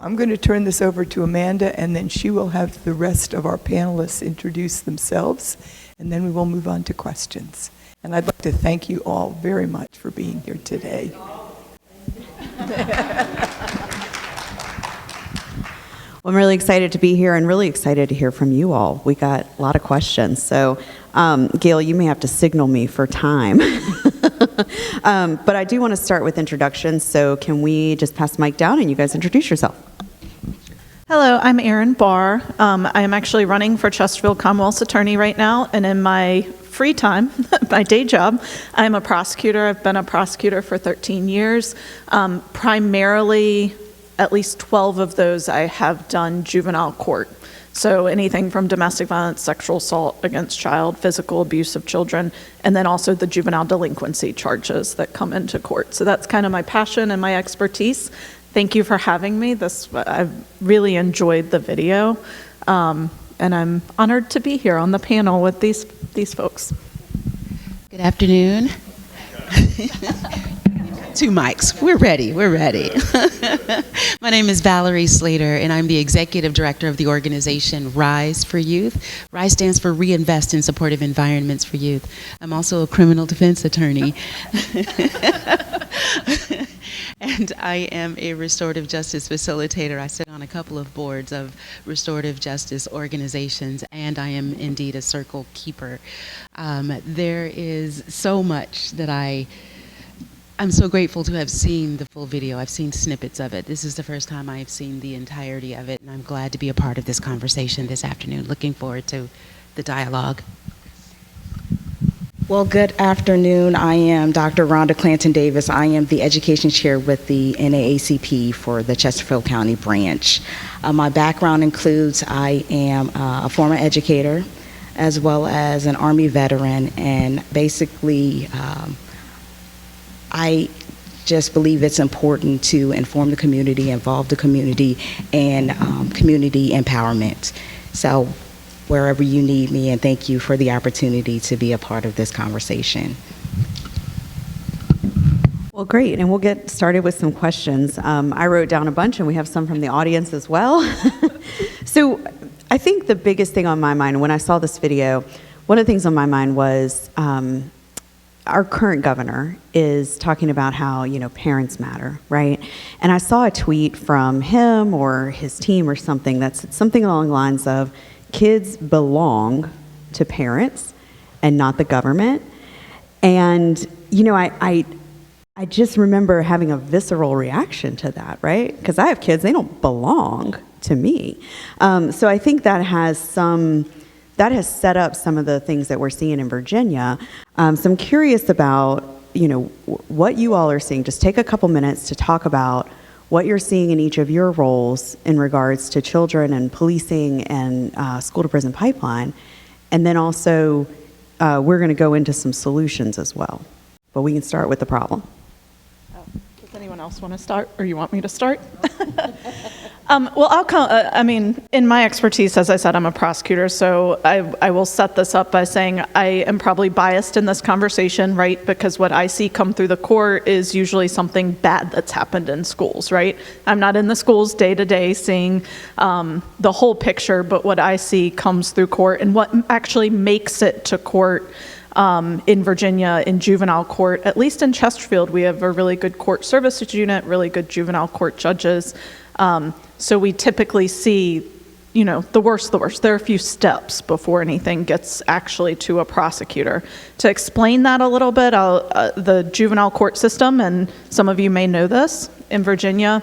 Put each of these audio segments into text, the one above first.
I'm going to turn this over to Amanda, and then she will have the rest of our panelists introduce themselves, and then we will move on to questions. And I'd like to thank you all very much for being here today. Well, I'm really excited to be here and really excited to hear from you all. We got a lot of questions. So, Gail, you may have to signal me for time. But I do want to start with introductions. So can we just pass the mic down and you guys introduce yourself? Hello, I'm Erin Barr. I am actually running for Chesterfield Commonwealth Attorney right now, and in my free time, my day job, I'm a prosecutor. I've been a prosecutor for 13 years. Primarily, at least 12 of those I have done juvenile court. So anything from domestic violence, sexual assault against child, physical abuse of children, and then also the juvenile delinquency charges that come into court. So that's kind of my passion and my expertise. Thank you for having me. I've really enjoyed the video, and I'm honored to be here on the panel with these folks. Good afternoon. Two mics. We're ready. My name is Valerie Slater, and I'm the Executive Director of the organization Rise for Youth. Rise stands for Reinvest in Supportive Environments for Youth. I'm also a criminal defense attorney. And I am a restorative justice facilitator. I sit on a couple of boards of restorative justice organizations, and I am indeed a circle keeper. There is so much that I'm so grateful to have seen the full video. I've seen snippets of it. This is the first time I've seen the entirety of it, and I'm glad to be a part of this conversation this afternoon. Looking forward to the dialogue. Well, good afternoon. I am Dr. Rhonda Clanton-Davis. I am the Education Chair with the NAACP for the Chesterfield County branch. My background includes I am a former educator as well as an Army veteran, and basically I just believe it's important to inform the community, involve the community, and community empowerment. So wherever you need me, and thank you for the opportunity to be a part of this conversation. Well, great, and we'll get started with some questions. I wrote down a bunch, and we have some from the audience as well. So I think the biggest thing on my mind when I saw this video, one of the things on my mind was our current governor is talking about how, parents matter, right? And I saw a tweet from him or his team or something that's something along the lines of, kids belong to parents and not the government. And, I just remember having a visceral reaction to that, right? Because I have kids, they don't belong to me. So I think that has set up some of the things that we're seeing in Virginia. So I'm curious about, what you all are seeing. Just take a couple minutes to talk about what you're seeing in each of your roles in regards to children and policing and school-to-prison pipeline. And then also, we're going to go into some solutions as well. But we can start with the problem. Does anyone else want to start, or you want me to start? Well, in my expertise, as I said, I'm a prosecutor, so I will set this up by saying I am probably biased in this conversation, right? Because what I see come through the court is usually something bad that's happened in schools, right? I'm not in the schools day to day seeing the whole picture, but what I see comes through court and what actually makes it to court in Virginia, in juvenile court. At least in Chesterfield, we have a really good court services unit, really good juvenile court judges. So we typically see, the worst. There are a few steps before anything gets actually to a prosecutor. To explain that a little bit, the juvenile court system, and some of you may know this, in Virginia,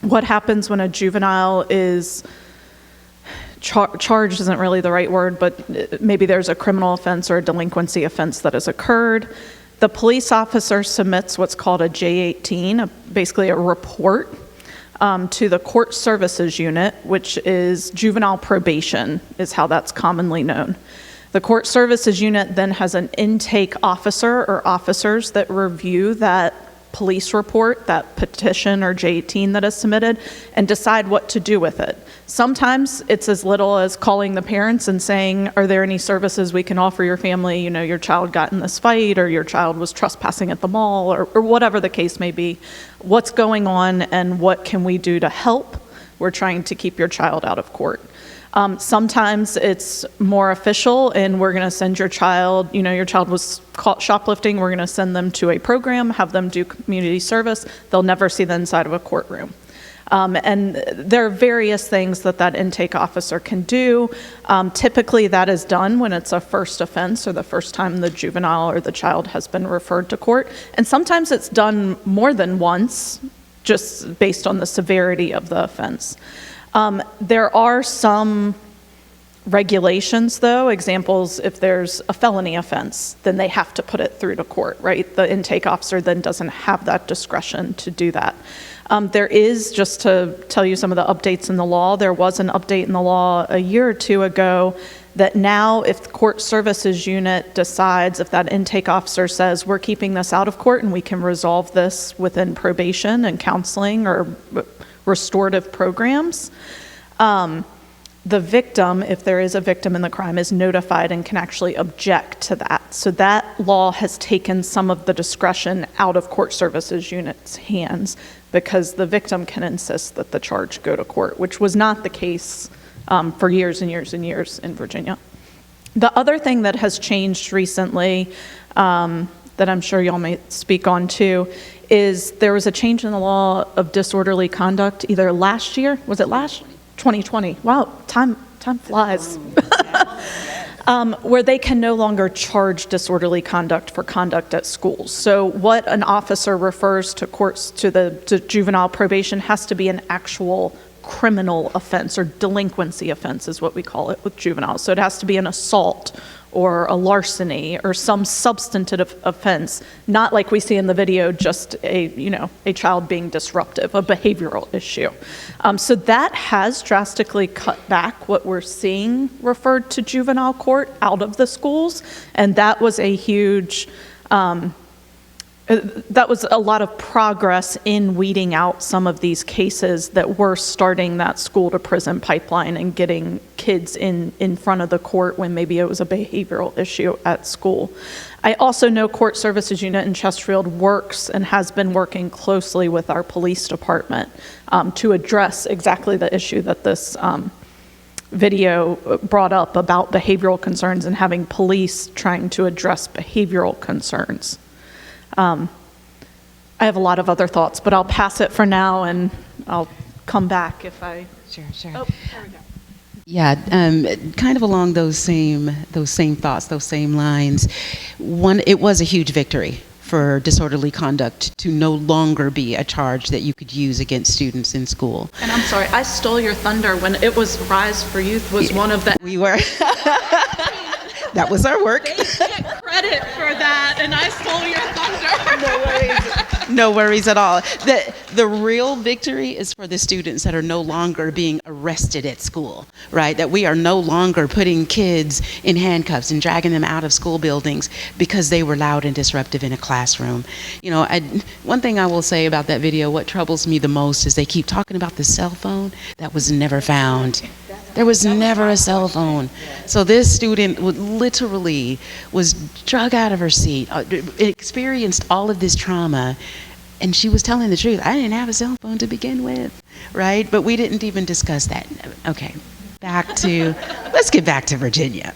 what happens when a juvenile is charged isn't really the right word, but maybe there's a criminal offense or a delinquency offense that has occurred. The police officer submits what's called a J-18, basically a report, to the court services unit, which is juvenile probation, is how that's commonly known. The court services unit then has an intake officer or officers that review that police report, that petition or J-18 that is submitted, and decide what to do with it. Sometimes it's as little as calling the parents and saying, are there any services we can offer your family? Your child got in this fight, or your child was trespassing at the mall, or whatever the case may be. What's going on and what can we do to help? we're trying to keep your child out of court. Sometimes it's more official, and we're going to send your child, your child was caught shoplifting, we're going to send them to a program, have them do community service. They'll never see the inside of a courtroom. And there are various things that intake officer can do. Typically that is done when it's a first offense or the first time the juvenile or the child has been referred to court. And sometimes it's done more than once, just based on the severity of the offense. There are some regulations, though. Examples, if there's a felony offense, then they have to put it through to court, right? The intake officer then doesn't have that discretion to do that. There is, just to tell you some of the updates in the law, there was an update in the law a year or two ago that now if the court services unit decides, if that intake officer says, we're keeping this out of court and we can resolve this within probation and counseling or restorative programs, the victim, if there is a victim in the crime, is notified and can actually object to that. So that law has taken some of the discretion out of court services unit's hands, because the victim can insist that the charge go to court, which was not the case for years and years and years in Virginia. The other thing that has changed recently, that I'm sure y'all may speak on too, is there was a change in the law of disorderly conduct either last year, was it last 2020? Wow, time flies. Where they can no longer charge disorderly conduct for conduct at schools. So what an officer refers to courts to juvenile probation has to be an actual criminal offense, or delinquency offense is what we call it with juveniles. So it has to be an assault or a larceny or some substantive offense, not like we see in the video, just a child being disruptive, a behavioral issue. So that has drastically cut back what we're seeing referred to juvenile court out of the schools, and that was a huge, that was a lot of progress in weeding out some of these cases that were starting that school to prison pipeline and getting kids in front of the court when maybe it was a behavioral issue at school. I also know court services unit in Chesterfield works and has been working closely with our police department to address exactly the issue that this video brought up about behavioral concerns and having police trying to address behavioral concerns. I have a lot of other thoughts, but I'll pass it for now and I'll come back if I... Sure. Oh, there we go. Yeah, kind of along those same thoughts, those same lines. One, it was a huge victory for disorderly conduct to no longer be a charge that you could use against students in school. And I'm sorry, I stole your thunder when it was Rise for Youth was one of the... We were... That was our work. They get credit for that, and I stole your thunder. No worries. No worries at all. The real victory is for the students that are no longer being arrested at school, right? That we are no longer putting kids in handcuffs and dragging them out of school buildings because they were loud and disruptive in a classroom. One thing I will say about that video, what troubles me the most is they keep talking about the cell phone that was never found. There was never a cell phone. So this student literally was drug out of her seat, experienced all of this trauma, and she was telling the truth. I didn't have a cell phone to begin with, right? But we didn't even discuss that. Okay, let's get back to Virginia.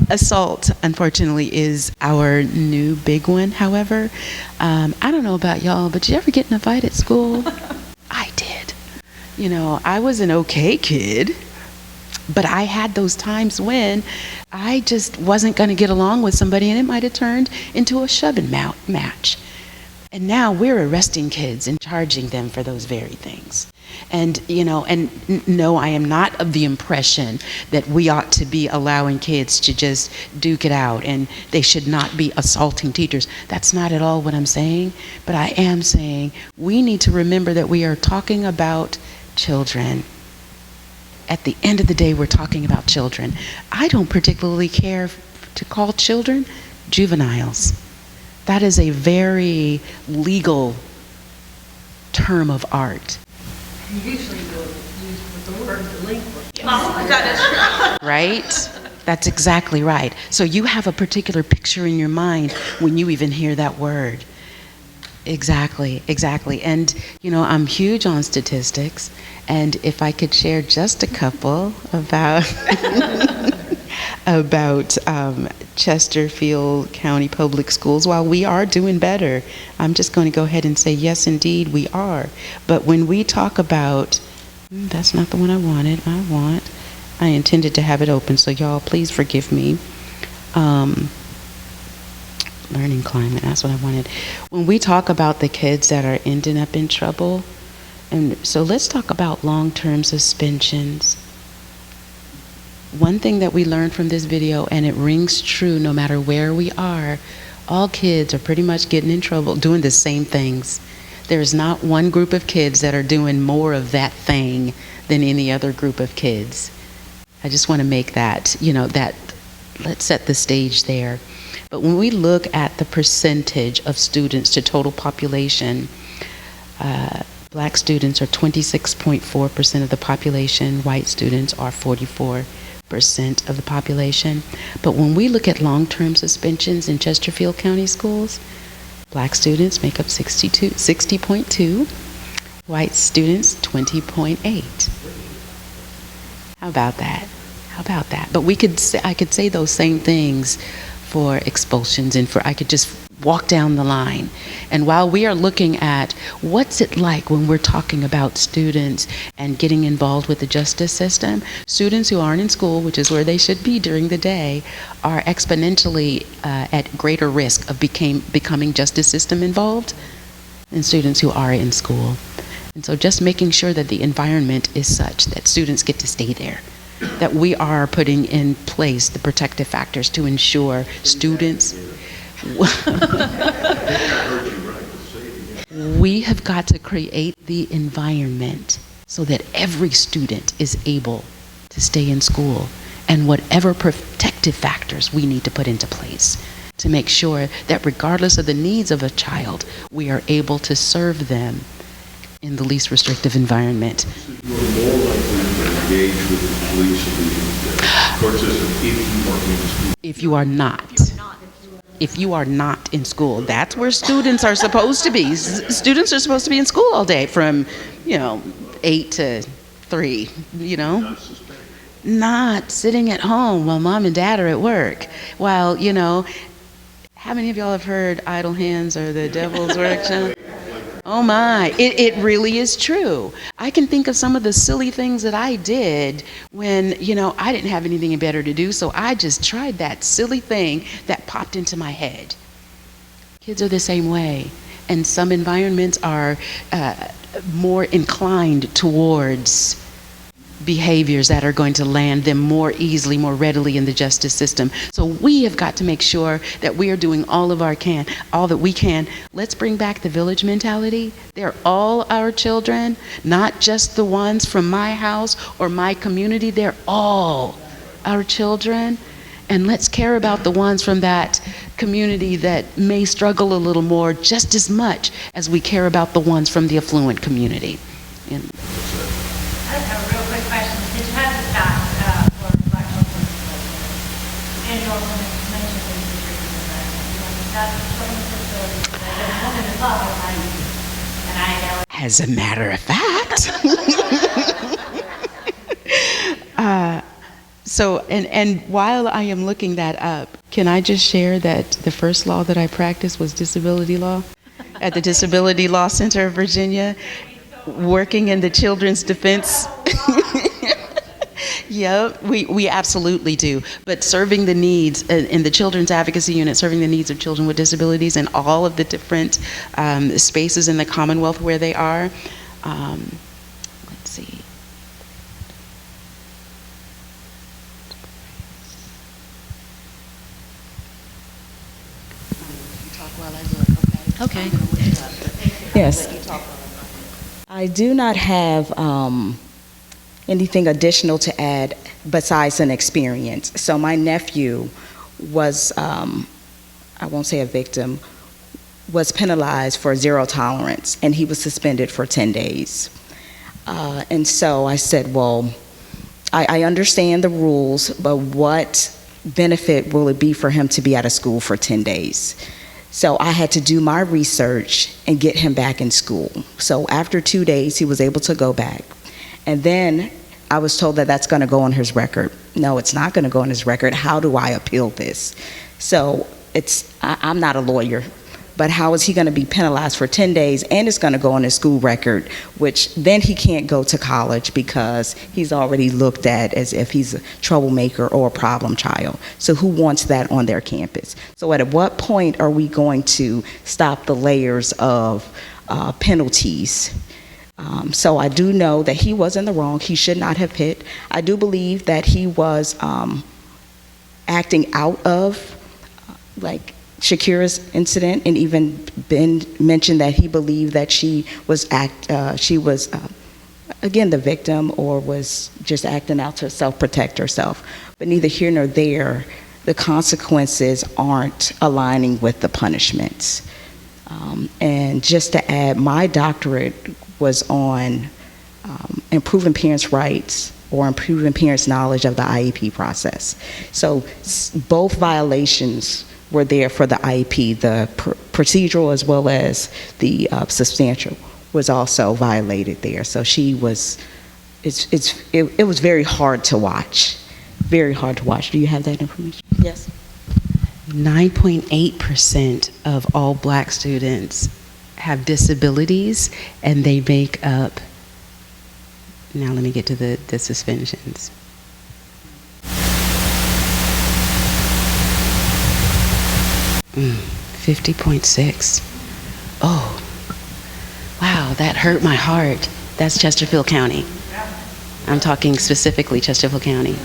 Assault, unfortunately, is our new big one, however. I don't know about y'all, but did you ever get in a fight at school? I did. I was an okay kid, but I had those times when I just wasn't going to get along with somebody, and it might have turned into a shoving match. And now we're arresting kids and charging them for those very things. And, no, I am not of the impression that we ought to be allowing kids to just duke it out and they should not be assaulting teachers. That's not at all what I'm saying. But I am saying we need to remember that we are talking about children. At the end of the day, we're talking about children. I don't particularly care to call children juveniles. That is a very legal term of art. Usually use with the word delinquent. That is true. Right? That's exactly right. So you have a particular picture in your mind when you even hear that word. Exactly. And, I'm huge on statistics, and if I could share just a couple about about Chesterfield County Public Schools, while we are doing better, I'm just going to go ahead and say, yes, indeed, we are. But when we talk about, that's not the one I wanted. I intended to have it open, so y'all, please forgive me. Learning climate, that's what I wanted. When we talk about the kids that are ending up in trouble, and so let's talk about long-term suspensions. One thing that we learned from this video, and it rings true no matter where we are, all kids are pretty much getting in trouble, doing the same things. There is not one group of kids that are doing more of that thing than any other group of kids. I just want to make that, let's set the stage there. But when we look at the percentage of students to total population, Black students are 26.4% of the population, white students are 44% of the population. But when we look at long-term suspensions in Chesterfield County schools, Black students make up 60.2, white students 20.8. How about that? But I could say those same things for expulsions, and I could just walk down the line. And while we are looking at what's it like when we're talking about students and getting involved with the justice system, students who aren't in school, which is where they should be during the day, are exponentially at greater risk of becoming justice system involved than students who are in school. And so just making sure that the environment is such that students get to stay there, that we are putting in place the protective factors to ensure students. We have got to create the environment so that every student is able to stay in school, and whatever protective factors we need to put into place to make sure that regardless of the needs of a child, we are able to serve them in the least restrictive environment. You are more likely to engage with the police or the court system if you are in school. If you are not in school, that's where students are supposed to be. Students are supposed to be in school all day from, 8 to 3, Not sitting at home while mom and dad are at work. While, how many of y'all have heard idle hands are the devil's workshop? Oh my, it really is true. I can think of some of the silly things that I did when, I didn't have anything better to do, so I just tried that silly thing that popped into my head. Kids are the same way, and some environments are more inclined towards behaviors that are going to land them more easily, more readily in the justice system. So we have got to make sure that we are doing all that we can. Let's bring back the village mentality. They're all our children, not just the ones from my house or my community. They're all our children. And let's care about the ones from that community that may struggle a little more just as much as we care about the ones from the affluent community. I have a real quick question. Did you have the stats for Black Muslims? And you also mentioned the restricted environment. That's from the facility. There's one in the club, and I know. As a matter of fact. And while I am looking that up, can I just share that the first law that I practiced was disability law at the Disability Law Center of Virginia, working in the children's defense. Yep, we absolutely do. But serving the needs in the Children's Advocacy Unit, serving the needs of children with disabilities in all of the different spaces in the Commonwealth where they are. Let's see. Okay. Yes. I do not have anything additional to add besides an experience. So my nephew was, I won't say a victim, was penalized for zero tolerance, and he was suspended for 10 days. And so I said, well, I understand the rules, but what benefit will it be for him to be out of school for 10 days? So I had to do my research and get him back in school. So after 2 days, he was able to go back. And then I was told that that's going to go on his record. No, it's not going to go on his record. How do I appeal this? So I'm not a lawyer, but how is he going to be penalized for 10 days and it's going to go on his school record, which then he can't go to college because he's already looked at as if he's a troublemaker or a problem child. So who wants that on their campus? So at what point are we going to stop the layers of penalties? So I do know that he was in the wrong. He should not have hit. I do believe that he was acting out of like Shakira's incident, and even Ben mentioned that he believed that she was again the victim or was just acting out to self-protect herself. But neither here nor there, the consequences aren't aligning with the punishments. And just to add, my doctorate was on improving parents' rights or improving parents' knowledge of the IEP process. So both violations were there for the IEP. The procedural as well as the substantial was also violated there. So it was very hard to watch. Very hard to watch. Do you have that information? Yes. 9.8% of all Black students have disabilities, and they make up, now let me get to the suspensions. Mm, 50.6. Oh, wow, that hurt my heart. That's Chesterfield County. I'm talking specifically Chesterfield County.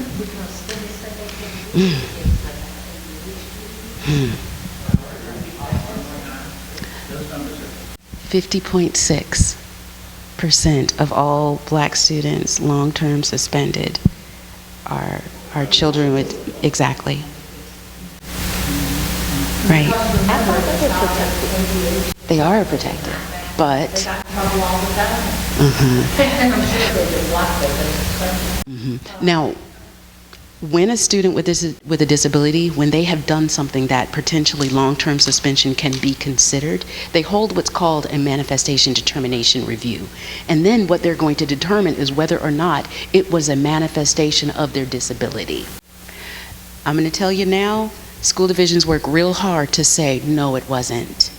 50.6% of all Black students long-term suspended are children with, exactly. Right. They are protected, but now, when a student with a disability, when they have done something that potentially long-term suspension can be considered, they hold what's called a manifestation determination review. And then what they're going to determine is whether or not it was a manifestation of their disability. I'm going to tell you now, school divisions work real hard to say, no, it wasn't.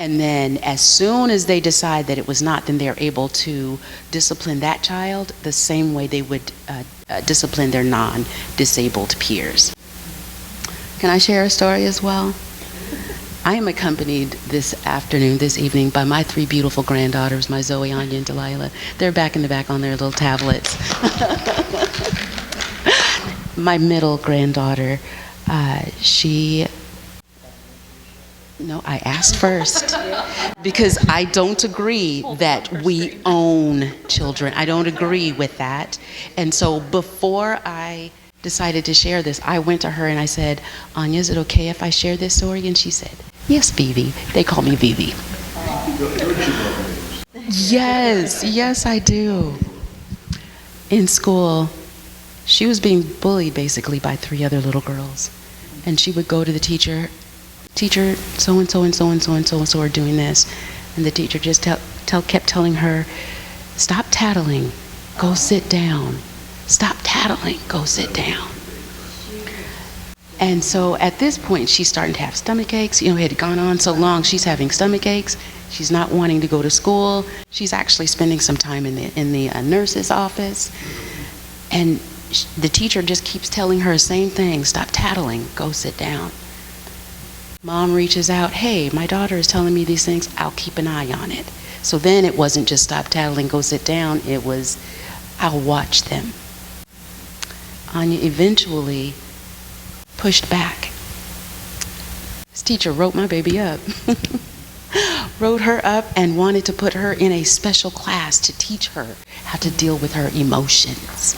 And then as soon as they decide that it was not, then they're able to discipline that child the same way they would discipline their non-disabled peers. Can I share a story as well? I am accompanied this evening, by my 3 beautiful granddaughters, my Zoe, Anya, and Delilah. They're back in the back on their little tablets. My middle granddaughter, no, I asked first because I don't agree that we own children. I don't agree with that. And so before I decided to share this, I went to her and I said, Anya, is it okay if I share this story? And she said, yes, Vivi. They call me Vivi. Yes, I do. In school, she was being bullied basically by 3 other little girls. And she would go to the teacher, so-and-so and so-and-so and so-and-so are doing this. And the teacher just kept telling her, stop tattling, go sit down. Stop tattling, go sit down. And so at this point, she's starting to have stomach aches. It had gone on so long, she's having stomach aches. She's not wanting to go to school. She's actually spending some time in the nurse's office. And the teacher just keeps telling her the same thing, stop tattling, go sit down. Mom reaches out, hey, my daughter is telling me these things, I'll keep an eye on it. So then it wasn't just stop tattling, go sit down, it was, I'll watch them. Anya eventually pushed back. This teacher wrote my baby up. Wrote her up and wanted to put her in a special class to teach her how to deal with her emotions.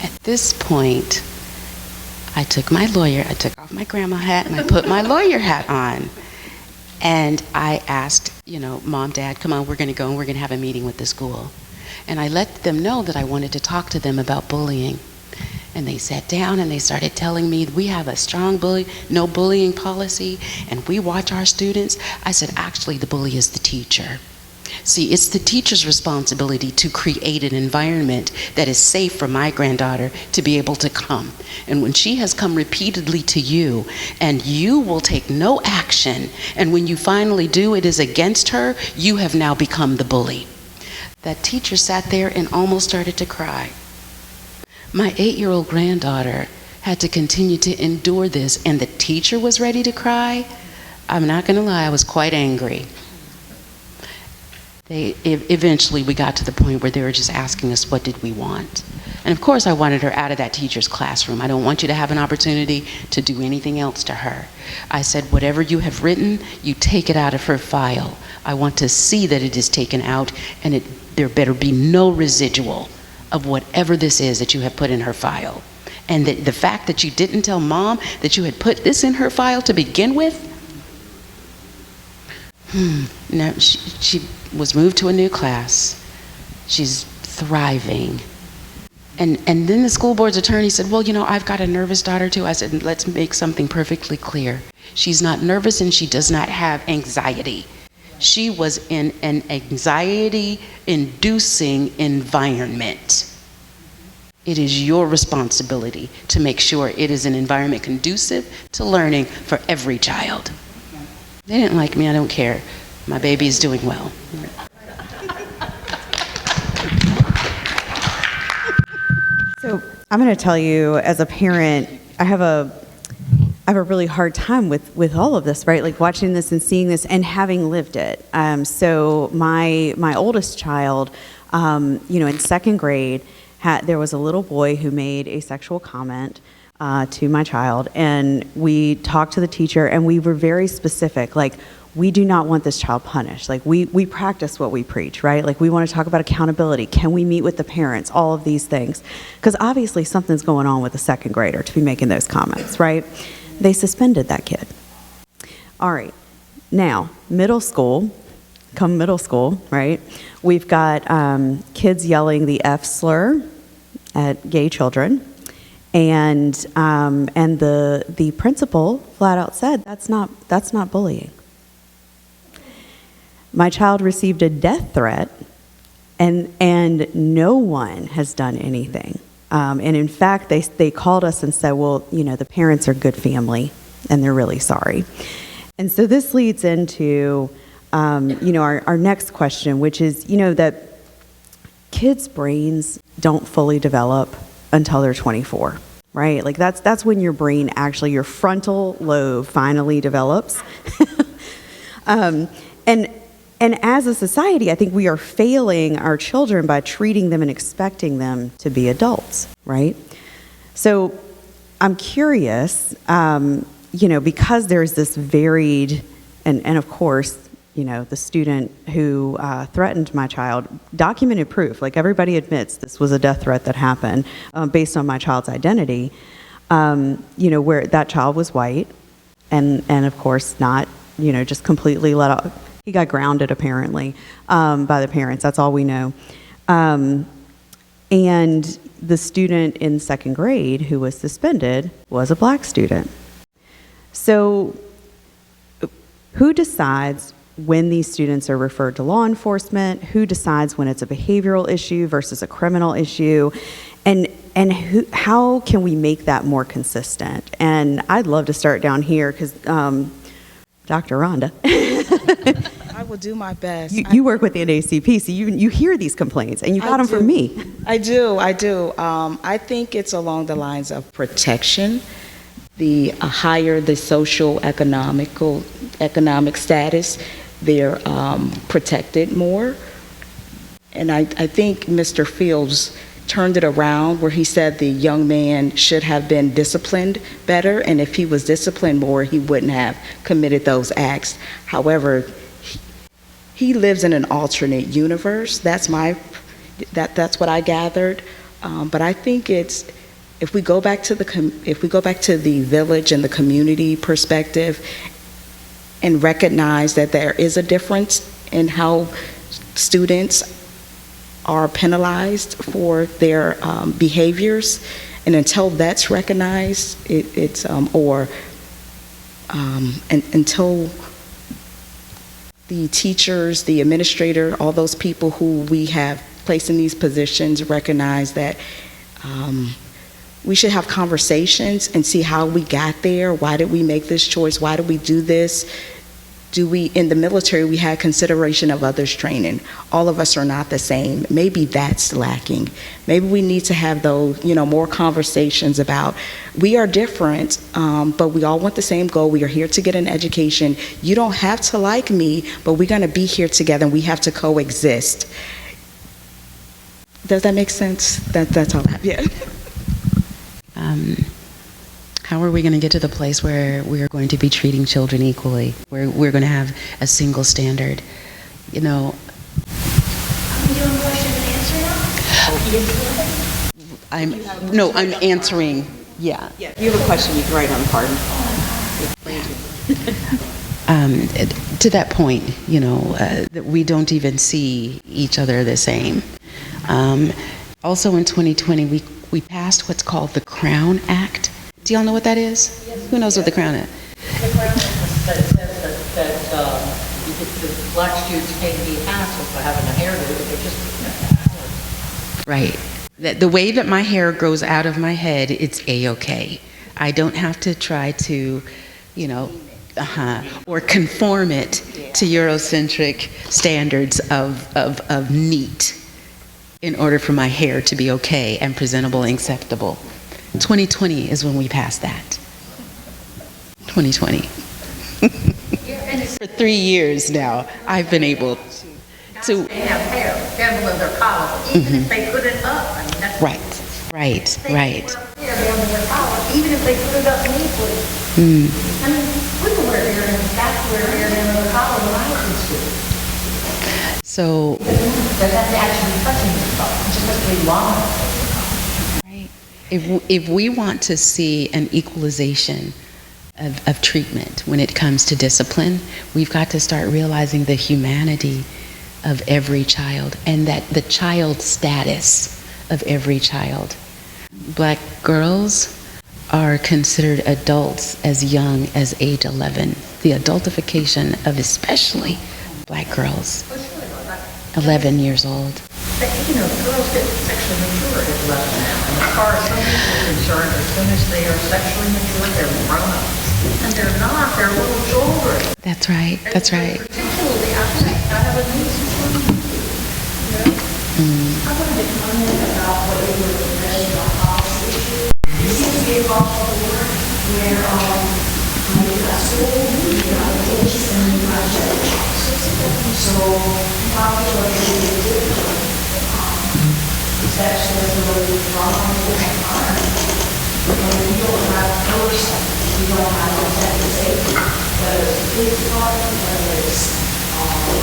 At this point, I took off my grandma hat and I put my lawyer hat on. And I asked, Mom, Dad, come on, we're going to go and we're going to have a meeting with the school. And I let them know that I wanted to talk to them about bullying. And they sat down and they started telling me, we have a strong no bullying policy, and we watch our students. I said, actually, the bully is the teacher. See, it's the teacher's responsibility to create an environment that is safe for my granddaughter to be able to come. And when she has come repeatedly to you, and you will take no action, and when you finally do, it is against her, you have now become the bully. That teacher sat there and almost started to cry. My 8-year-old granddaughter had to continue to endure this, and the teacher was ready to cry. I'm not going to lie, I was quite angry. Eventually we got to the point where they were just asking us, what did we want? And of course I wanted her out of that teacher's classroom. I don't want you to have an opportunity to do anything else to her. I said, whatever you have written, you take it out of her file. I want to see that it is taken out, and there better be no residual of whatever this is that you have put in her file. And the fact that you didn't tell Mom that you had put this in her file to begin with, no, she was moved to a new class. She's thriving. And then the school board's attorney said, well, you know, I've got a nervous daughter too. I said, let's make something perfectly clear. She's not nervous and she does not have anxiety. She was in an anxiety-inducing environment. It is your responsibility to make sure it is an environment conducive to learning for every child. They didn't like me, I don't care. My baby is doing well. So I'm going to tell you, as a parent, I have a really hard time with all of this, right? Like watching this and seeing this and having lived it. So my oldest child, in second grade, there was a little boy who made a sexual comment to my child, and we talked to the teacher, and we were very specific, like, we do not want this child punished. Like, we practice what we preach, right? Like, we want to talk about accountability. Can we meet with the parents? All of these things. Because obviously something's going on with a second grader to be making those comments, right? They suspended that kid. All right. Now, middle school, right? We've got kids yelling the F slur at gay children. And the principal flat out said, that's not bullying. My child received a death threat, and no one has done anything. And in fact, they called us and said, well, the parents are good family, and they're really sorry. And so this leads into, our next question, which is, that kids' brains don't fully develop until they're 24, right? Like that's when your brain actually, your frontal lobe finally develops. And as a society, I think we are failing our children by treating them and expecting them to be adults, right? So I'm curious, because there's this varied, and of course, the student who threatened my child, documented proof, like everybody admits this was a death threat that happened based on my child's identity, where that child was white and of course not, just completely let off. He got grounded apparently by the parents, that's all we know. And the student in second grade who was suspended was a black student. So who decides when these students are referred to law enforcement? Who decides when it's a behavioral issue versus a criminal issue? And how can we make that more consistent? And I'd love to start down here because Dr. Rhonda. I will do my best. You work with the NAACP, so you hear these complaints, and you got them from me. I do. I think it's along the lines of protection. The higher the social economic status, they're protected more. And I think Mr. Fields turned it around where he said the young man should have been disciplined better, and if he was disciplined more, he wouldn't have committed those acts. However, he lives in an alternate universe. That's what I gathered. But I think if we go back to the village and the community perspective and recognize that there is a difference in how students are penalized for their behaviors, And until that's recognized, until the teachers, the administrator, all those people who we have placed in these positions recognize that we should have conversations and see how we got there. Why did we make this choice? Why did we do this? In the military, we had consideration of others training. All of us are not the same. Maybe that's lacking. Maybe we need to have those, more conversations about, we are different, but we all want the same goal. We are here to get an education. You don't have to like me, but we're gonna be here together and we have to coexist. Does that make sense? That's all I have, yeah. How are we going to get to the place where we are going to be treating children equally, where we're going to have a single standard? Are we doing question and answer now? I'm answering, yeah. Yeah, if you have a question, you can write on the card. To that point, that we don't even see each other the same. Also in 2020, we passed what's called the Crown Act. Do y'all know what that is? Yes. Who knows what the Crown is? The Crown Act says that the black students can't be hassled for having a hairdo, but they're just right. The way that my hair grows out of my head, it's a-okay. I don't have to try to, or conform it to Eurocentric standards of neat in order for my hair to be okay and presentable and acceptable. 2020 is when we passed that. 2020. For 3 years now, I've been able to. They have hair down below their collar, even if they put it up. I mean, that's right. Hair down below their collar, even if they put it up neatly. I mean, we can wear hair and that's wear hair down below the collar when I was in school. So. But that's actually touching the collar. It just has to be long. If we want to see an equalization of treatment when it comes to discipline, we've got to start realizing the humanity of every child and that the child status of every child. Black girls are considered adults as young as age 11. The adultification of especially black girls, 11 years old. But, girls get sexually mature at 11 now. And as far as some people are concerned, as soon as they are sexually mature, they're grown-ups. And they're not. They're little children. That's right. Particularly, I have a niece who's 22. I wanted to comment about what you were mentioning about policy issues. It seems to be across the board where you've got school, you've got kids, and you've got policies. So, population is different. That's really wrong with the environment. We don't have oversight. We don't have protective safety. Whether it's the police department, whether it's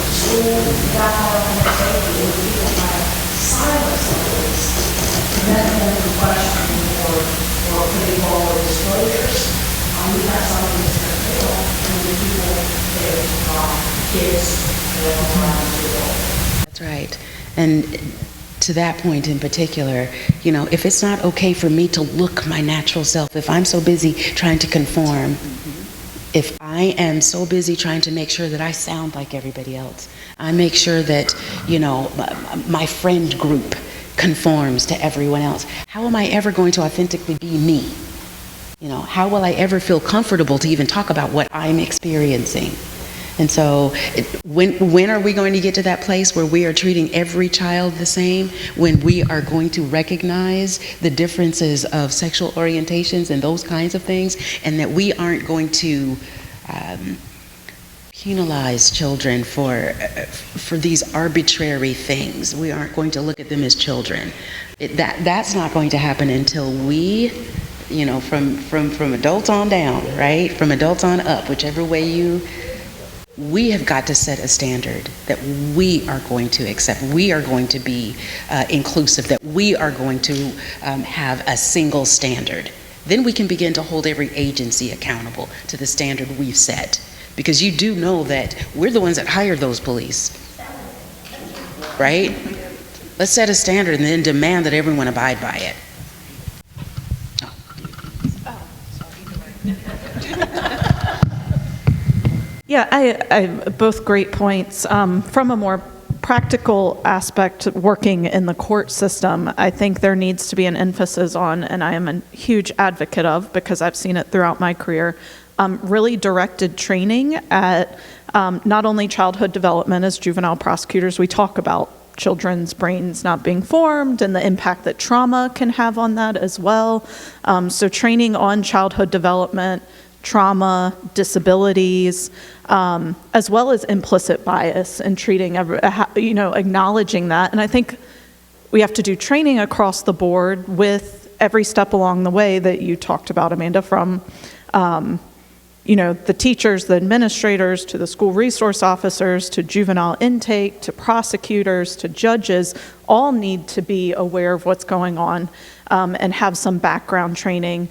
school, we don't have safety. We don't have silence on this. And then the question for putting forward disclosures. We've got something that's going to fail. And the people there kids that are around the world. That's right. And to that point in particular, if it's not okay for me to look my natural self, if I'm so busy trying to conform, if I am so busy trying to make sure that I sound like everybody else, I make sure that, my friend group conforms to everyone else, how am I ever going to authentically be me? How will I ever feel comfortable to even talk about what I'm experiencing? And so when are we going to get to that place where we are treating every child the same, when we are going to recognize the differences of sexual orientations and those kinds of things, and that we aren't going to penalize children for these arbitrary things? We aren't going to look at them as children. That's not going to happen until we, from adults on down, right? From adults on up, whichever way we have got to set a standard that we are going to accept. We are going to be inclusive, that we are going to have a single standard. Then we can begin to hold every agency accountable to the standard we've set. Because you do know that we're the ones that hired those police, right? Let's set a standard and then demand that everyone abide by it. Yeah, I both great points. From a more practical aspect, working in the court system, I think there needs to be an emphasis on, and I am a huge advocate of, because I've seen it throughout my career, really directed training at not only childhood development. As juvenile prosecutors, we talk about children's brains not being formed and the impact that trauma can have on that as well. So training on childhood development, trauma, disabilities, as well as implicit bias and treating, acknowledging that. And I think we have to do training across the board with every step along the way that you talked about, Amanda, from the teachers, the administrators, to the school resource officers, to juvenile intake, to prosecutors, to judges, all need to be aware of what's going on and have some background training.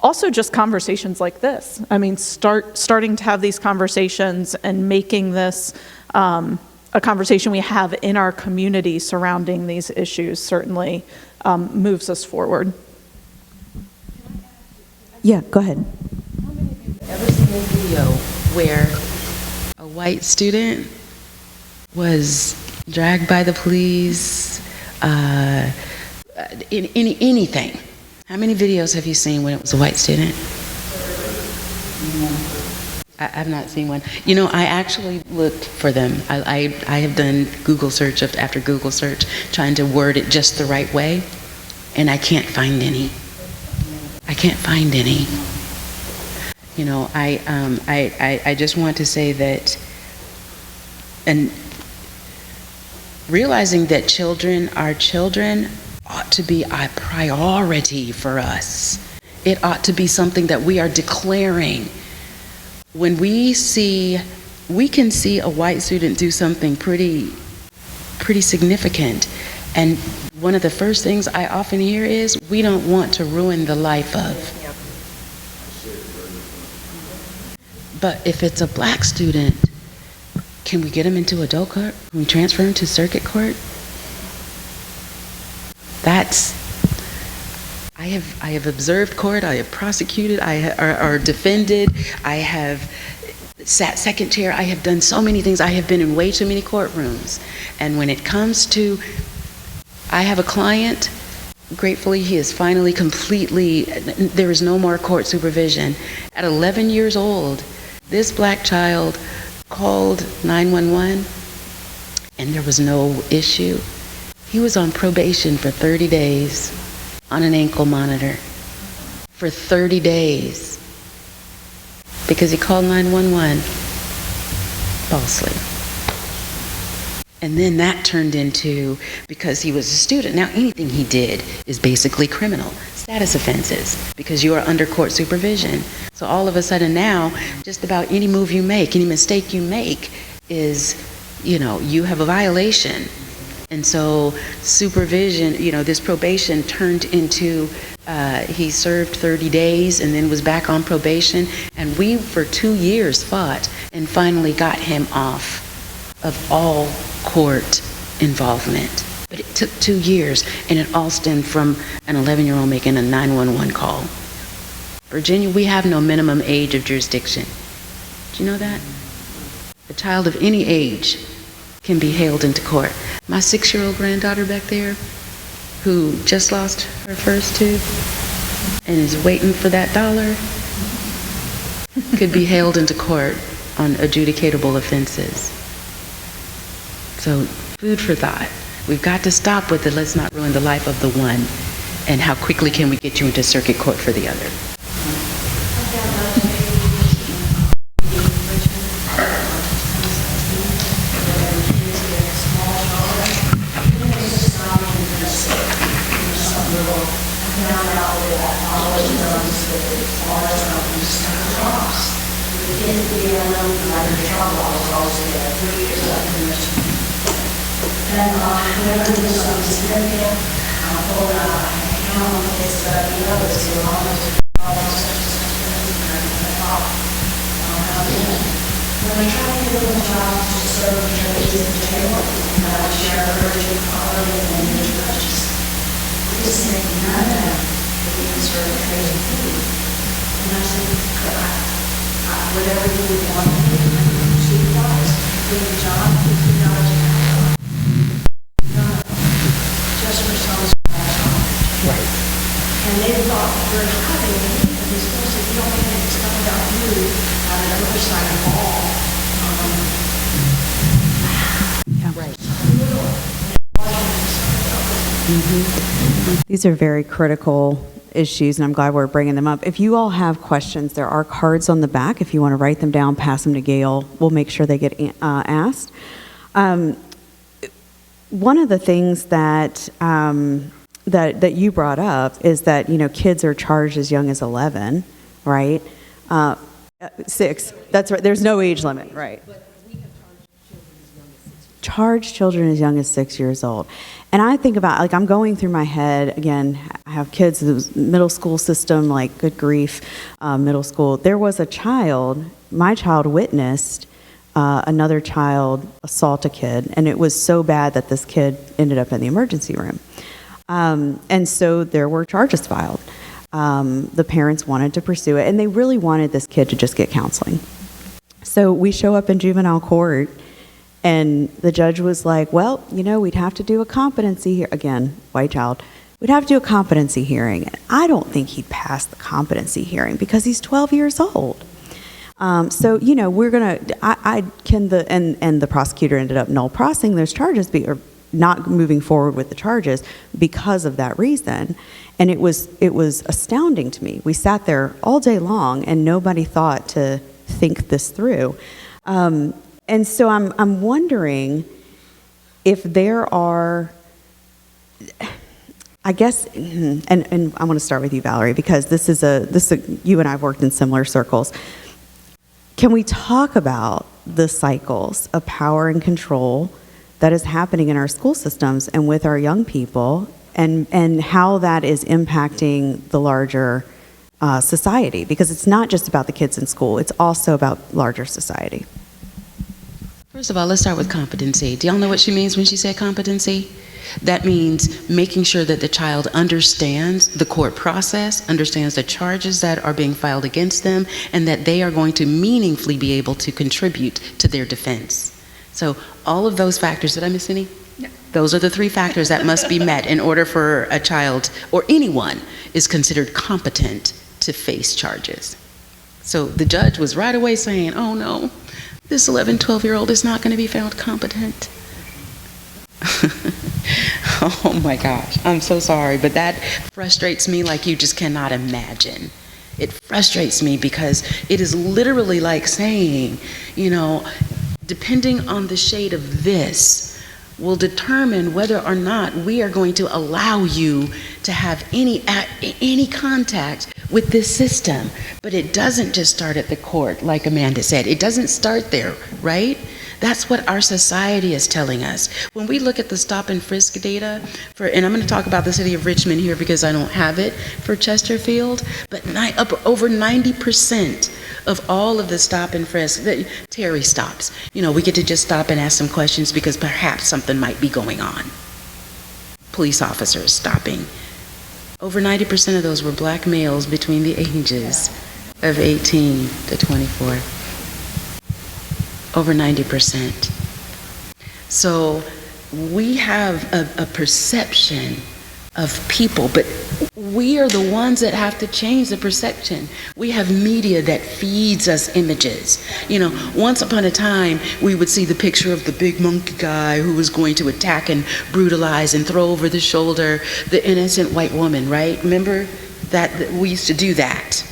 Also, just conversations like this. I mean, starting to have these conversations and making this a conversation we have in our community surrounding these issues certainly moves us forward. Yeah, go ahead. Ever seen a video where a white student was dragged by the police in anything? How many videos have you seen when it was a white student? I've not seen one. I actually looked for them. I have done Google search after Google search, trying to word it just the right way, and I can't find any. I can't find any. I just want to say that, and realizing that our children ought to be a priority for us. It ought to be something that we are declaring. When we can see a white student do something pretty significant, and one of the first things I often hear is, we don't want to ruin the life of. But if it's a black student, can we get him into adult court? Can we transfer him to circuit court? I have observed court, I have prosecuted, or defended, I have sat second chair, I have done so many things, I have been in way too many courtrooms. And when it comes to, I have a client, gratefully he is finally there is no more court supervision. At 11 years old, this black child called 911 and there was no issue. He was on probation for 30 days on an ankle monitor. For 30 days. Because he called 911 falsely. And then that turned into, because he was a student, now anything he did is basically criminal. Status offenses, because you are under court supervision. So all of a sudden now, just about any move you make, any mistake you make is, you have a violation. And so supervision, this probation turned into, he served 30 days and then was back on probation. And we, for 2 years, fought and finally got him off of all court involvement. But it took 2 years, and it all stemmed from an 11-year-old making a 911 call. Virginia, we have no minimum age of jurisdiction. Do you know that? A child of any age can be hailed into court. My 6-year-old granddaughter back there, who just lost her first tooth and is waiting for that dollar, could be hailed into court on adjudicatable offenses. So, food for thought. We've got to stop with the let's not ruin the life of the one, and how quickly can we get you into circuit court for the other. Whatever you would want to do. doing the job, $15 an hour. No, just for someone's job. Right. And they thought very highly of me, and they still said, you don't get it, it's not about you, on another side of the ball. These are very critical issues, and I'm glad we're bringing them up. If you all have questions, there are cards on the back. If you want to write them down, pass them to Gail. We'll make sure they get asked. One of the things that that you brought up is that, you know, kids are charged as young as 11, right? 6. That's right. There's no age limit, right? Charge children as young as 6 years old. And I think about, like, I'm going through my head, again, I have kids, it was middle school system, like, good grief, middle school. There was a child, my child witnessed another child assault a kid, and it was so bad that this kid ended up in the emergency room. And so there were charges filed. The parents wanted to pursue it, and they really wanted this kid to just get counseling. So we show up in juvenile court, and the judge was like, well, you know, we'd have to do a competency here. Again, white child. We'd have to do a competency hearing. And I don't think he'd pass the competency hearing because he's 12 years old. So, you know, we're going to, and the prosecutor ended up null prossing those charges, or not moving forward with the charges because of that reason. And it was astounding to me. We sat there all day long and nobody thought to think this through. And so I'm wondering if there are, I guess, and I want to start with you, Valerie, because you and I have worked in similar circles. Can we talk about the cycles of power and control that is happening in our school systems and with our young people, and how that is impacting the larger society? Because it's not just about the kids in school, it's also about larger society. First of all, let's start with competency. Do y'all know what she means when she said competency? That means making sure that the child understands the court process, understands the charges that are being filed against them, and that they are going to meaningfully be able to contribute to their defense. So all of those factors, did I miss any? No. Those are the 3 factors that must be met in order for a child, or anyone, is considered competent to face charges. So the judge was right away saying, oh no, this 11, 12-year-old is not going to be found competent. Oh my gosh, I'm so sorry, but that frustrates me like you just cannot imagine. It frustrates me because it is literally like saying, you know, depending on the shade of this will determine whether or not we are going to allow you to have any contact with this system. But it doesn't just start at the court, like Amanda said. It doesn't start there, right? That's what our society is telling us. When we look at the stop and frisk data, and I'm going to talk about the city of Richmond here because I don't have it for Chesterfield, but over 90% of all of the stop and frisk, Terry stops. You know, we get to just stop and ask some questions because perhaps something might be going on. Police officers stopping. Over 90% of those were black males between the ages of 18 to 24. Over 90%. So we have a perception of people, but we are the ones that have to change the perception. We have media that feeds us images. You know, once upon a time, we would see the picture of the big monkey guy who was going to attack and brutalize and throw over the shoulder the innocent white woman, right? Remember that we used to do that.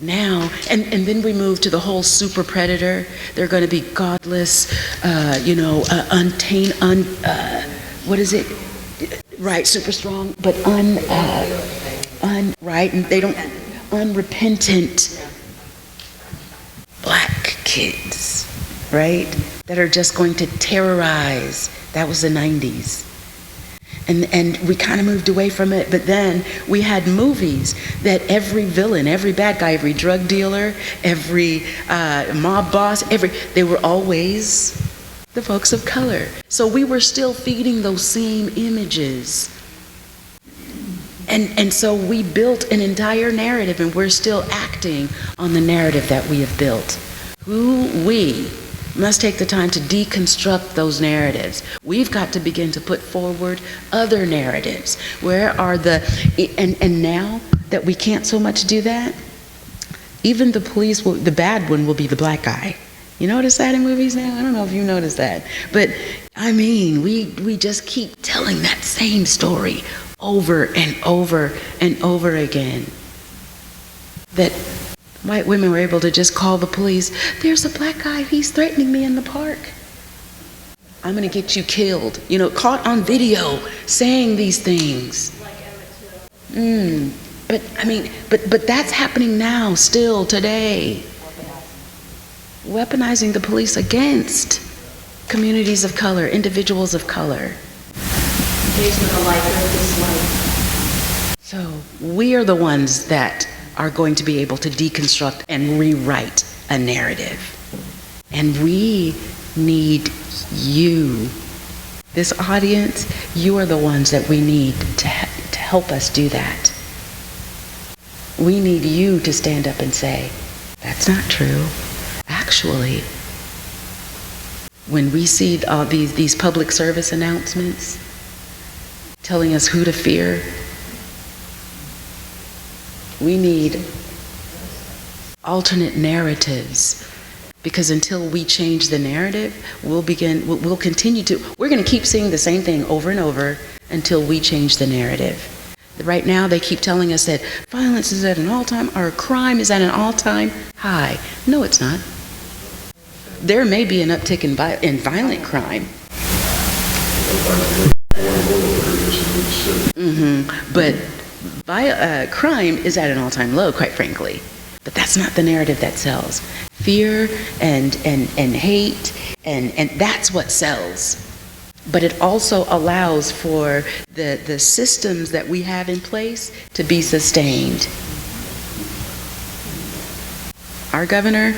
Now, and then we move to the whole super predator. They're going to be godless, what is it? Right, super strong, but right, and they don't, unrepentant black kids, right? That are just going to terrorize. That was the 90s. And we kind of moved away from it, but then we had movies that every villain, every bad guy, every drug dealer, every mob boss, they were always the folks of color. So we were still feeding those same images. And so we built an entire narrative, and we're still acting on the narrative that we have built. Who we, must take the time to deconstruct those narratives. We've got to begin to put forward other narratives. Where are and now that we can't so much do that, even the police, the bad one will be the black guy. You notice that in movies now? I don't know if you notice that. But, I mean, we just keep telling that same story over and over and over again. That white women were able to just call the police. There's a black guy, he's threatening me in the park. I'm gonna get you killed. You know, caught on video saying these things. But I mean, but that's happening now, still today. Weaponizing the police against communities of color, individuals of color. So we are the ones that are going to be able to deconstruct and rewrite a narrative. And we need you. This audience, you are the ones that we need to help us do that. We need you to stand up and say, that's not true. Actually, when we see all these public service announcements telling us who to fear, we need alternate narratives, because until we change the narrative, we're going to keep seeing the same thing over and over until we change the narrative. Right now, they keep telling us that violence is at an all-time, or crime is at an all-time high. No, it's not. There may be an uptick in violent crime. But crime is at an all-time low, quite frankly. But that's not the narrative that sells. Fear and hate, and that's what sells. But it also allows for the systems that we have in place to be sustained. Our governor,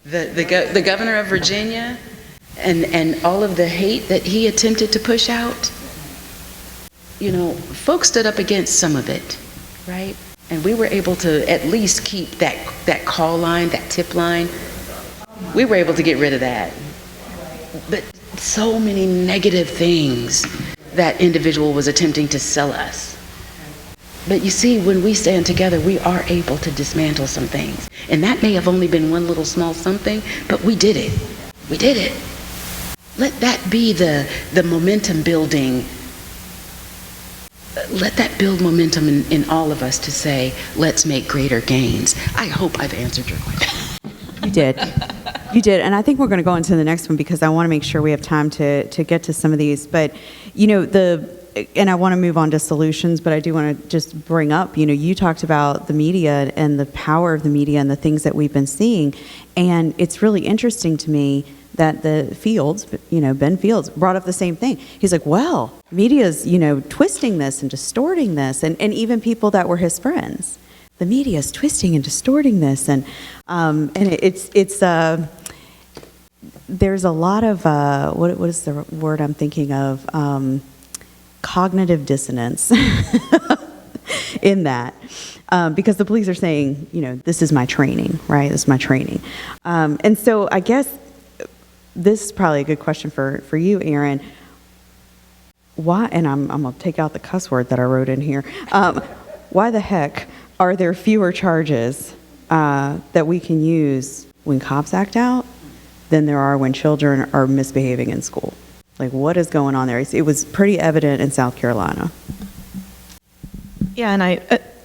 the governor of Virginia, and all of the hate that he attempted to push out, you know, folks stood up against some of it, right? And we were able to at least keep that call line, that tip line. We were able to get rid of that. But so many negative things that individual was attempting to sell us. But you see, when we stand together, we are able to dismantle some things. And that may have only been one little small something, but we did it. We did it. Let that be the momentum building. Let that build momentum in all of us to say, let's make greater gains. I hope I've answered your question. You did. You did. And I think we're going to go into the next one because I want to make sure we have time to get to some of these. But, you know, and I want to move on to solutions, but I do want to just bring up, you know, you talked about the media and the power of the media and the things that we've been seeing. And it's really interesting to me that the Fields, you know, Ben Fields brought up the same thing. He's like, well, media's, you know, twisting this and distorting this. And even people that were his friends. The media is twisting and distorting this. And there's a lot of, what is the word I'm thinking of? Cognitive dissonance in that. Because the police are saying, you know, this is my training, right? This is my training. And so I guess this is probably a good question for you, Erin. Why, and I'm going to take out the cuss word that I wrote in here. Why the heck are there fewer charges that we can use when cops act out than there are when children are misbehaving in school? Like, what is going on there? It was pretty evident in South Carolina. Yeah, and I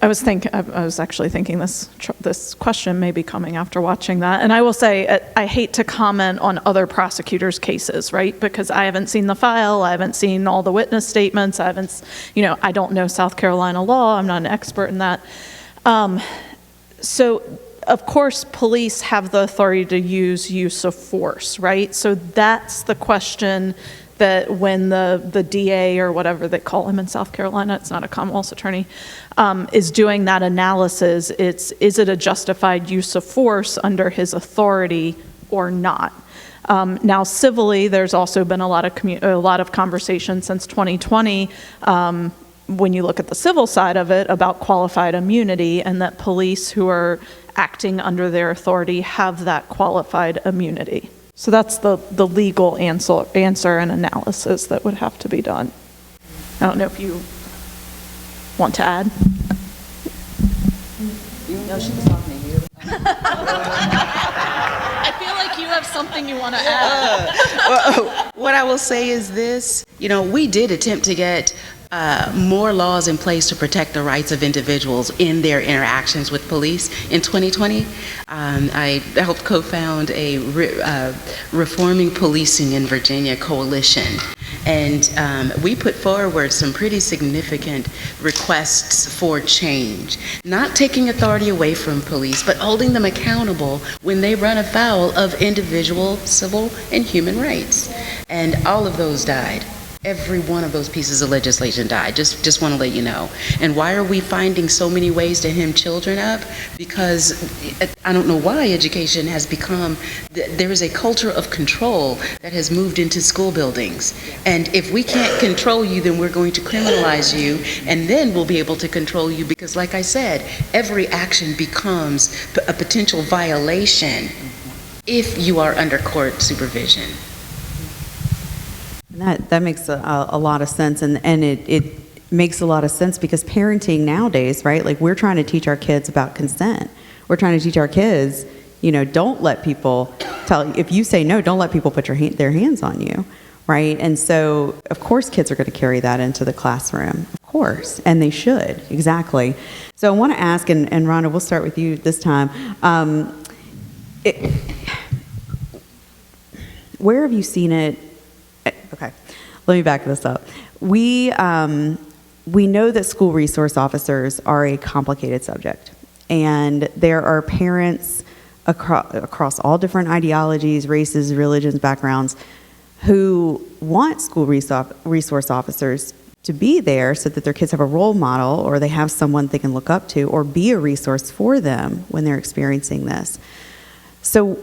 was actually thinking this question may be coming after watching that. And I will say, I hate to comment on other prosecutors' cases, right? Because I haven't seen the file, I haven't seen all the witness statements, I don't know South Carolina law, I'm not an expert in that. So, of course, police have the authority to use of force, right? So that's the question that when the DA or whatever they call him in South Carolina, it's not a Commonwealth Attorney, is doing that analysis, is it a justified use of force under his authority or not? Now, civilly, there's also been a lot of conversation since 2020 when you look at the civil side of it about qualified immunity, and that police who are acting under their authority have that qualified immunity. So that's the legal answer and analysis that would have to be done. I don't know if you want to add. No, she was talking to you. I feel like you have something you want to add. What I will say is this, we did attempt to get more laws in place to protect the rights of individuals in their interactions with police in 2020. I helped co-found a Reforming Policing in Virginia coalition. And we put forward some pretty significant requests for change, not taking authority away from police, but holding them accountable when they run afoul of individual civil and human rights. And all of those died. Every one of those pieces of legislation died. Just want to let you know. And why are we finding so many ways to hem children up? Because I don't know why education has become, there is a culture of control that has moved into school buildings. And if we can't control you, then we're going to criminalize you, and then we'll be able to control you, because like I said, every action becomes a potential violation if you are under court supervision. That makes a lot of sense, and it makes a lot of sense because parenting nowadays, right? Like, we're trying to teach our kids about consent. We're trying to teach our kids, don't let people if you say no, don't let people put their hands on you, right? And so, of course, kids are going to carry that into the classroom, of course, and they should, exactly. So I want to ask, and Rhonda, we'll start with you this time. Where have you seen it? Okay, let me back this up. We know that school resource officers are a complicated subject, and there are parents across all different ideologies, races, religions, backgrounds, who want school resource officers to be there so that their kids have a role model, or they have someone they can look up to, or be a resource for them when they're experiencing this. So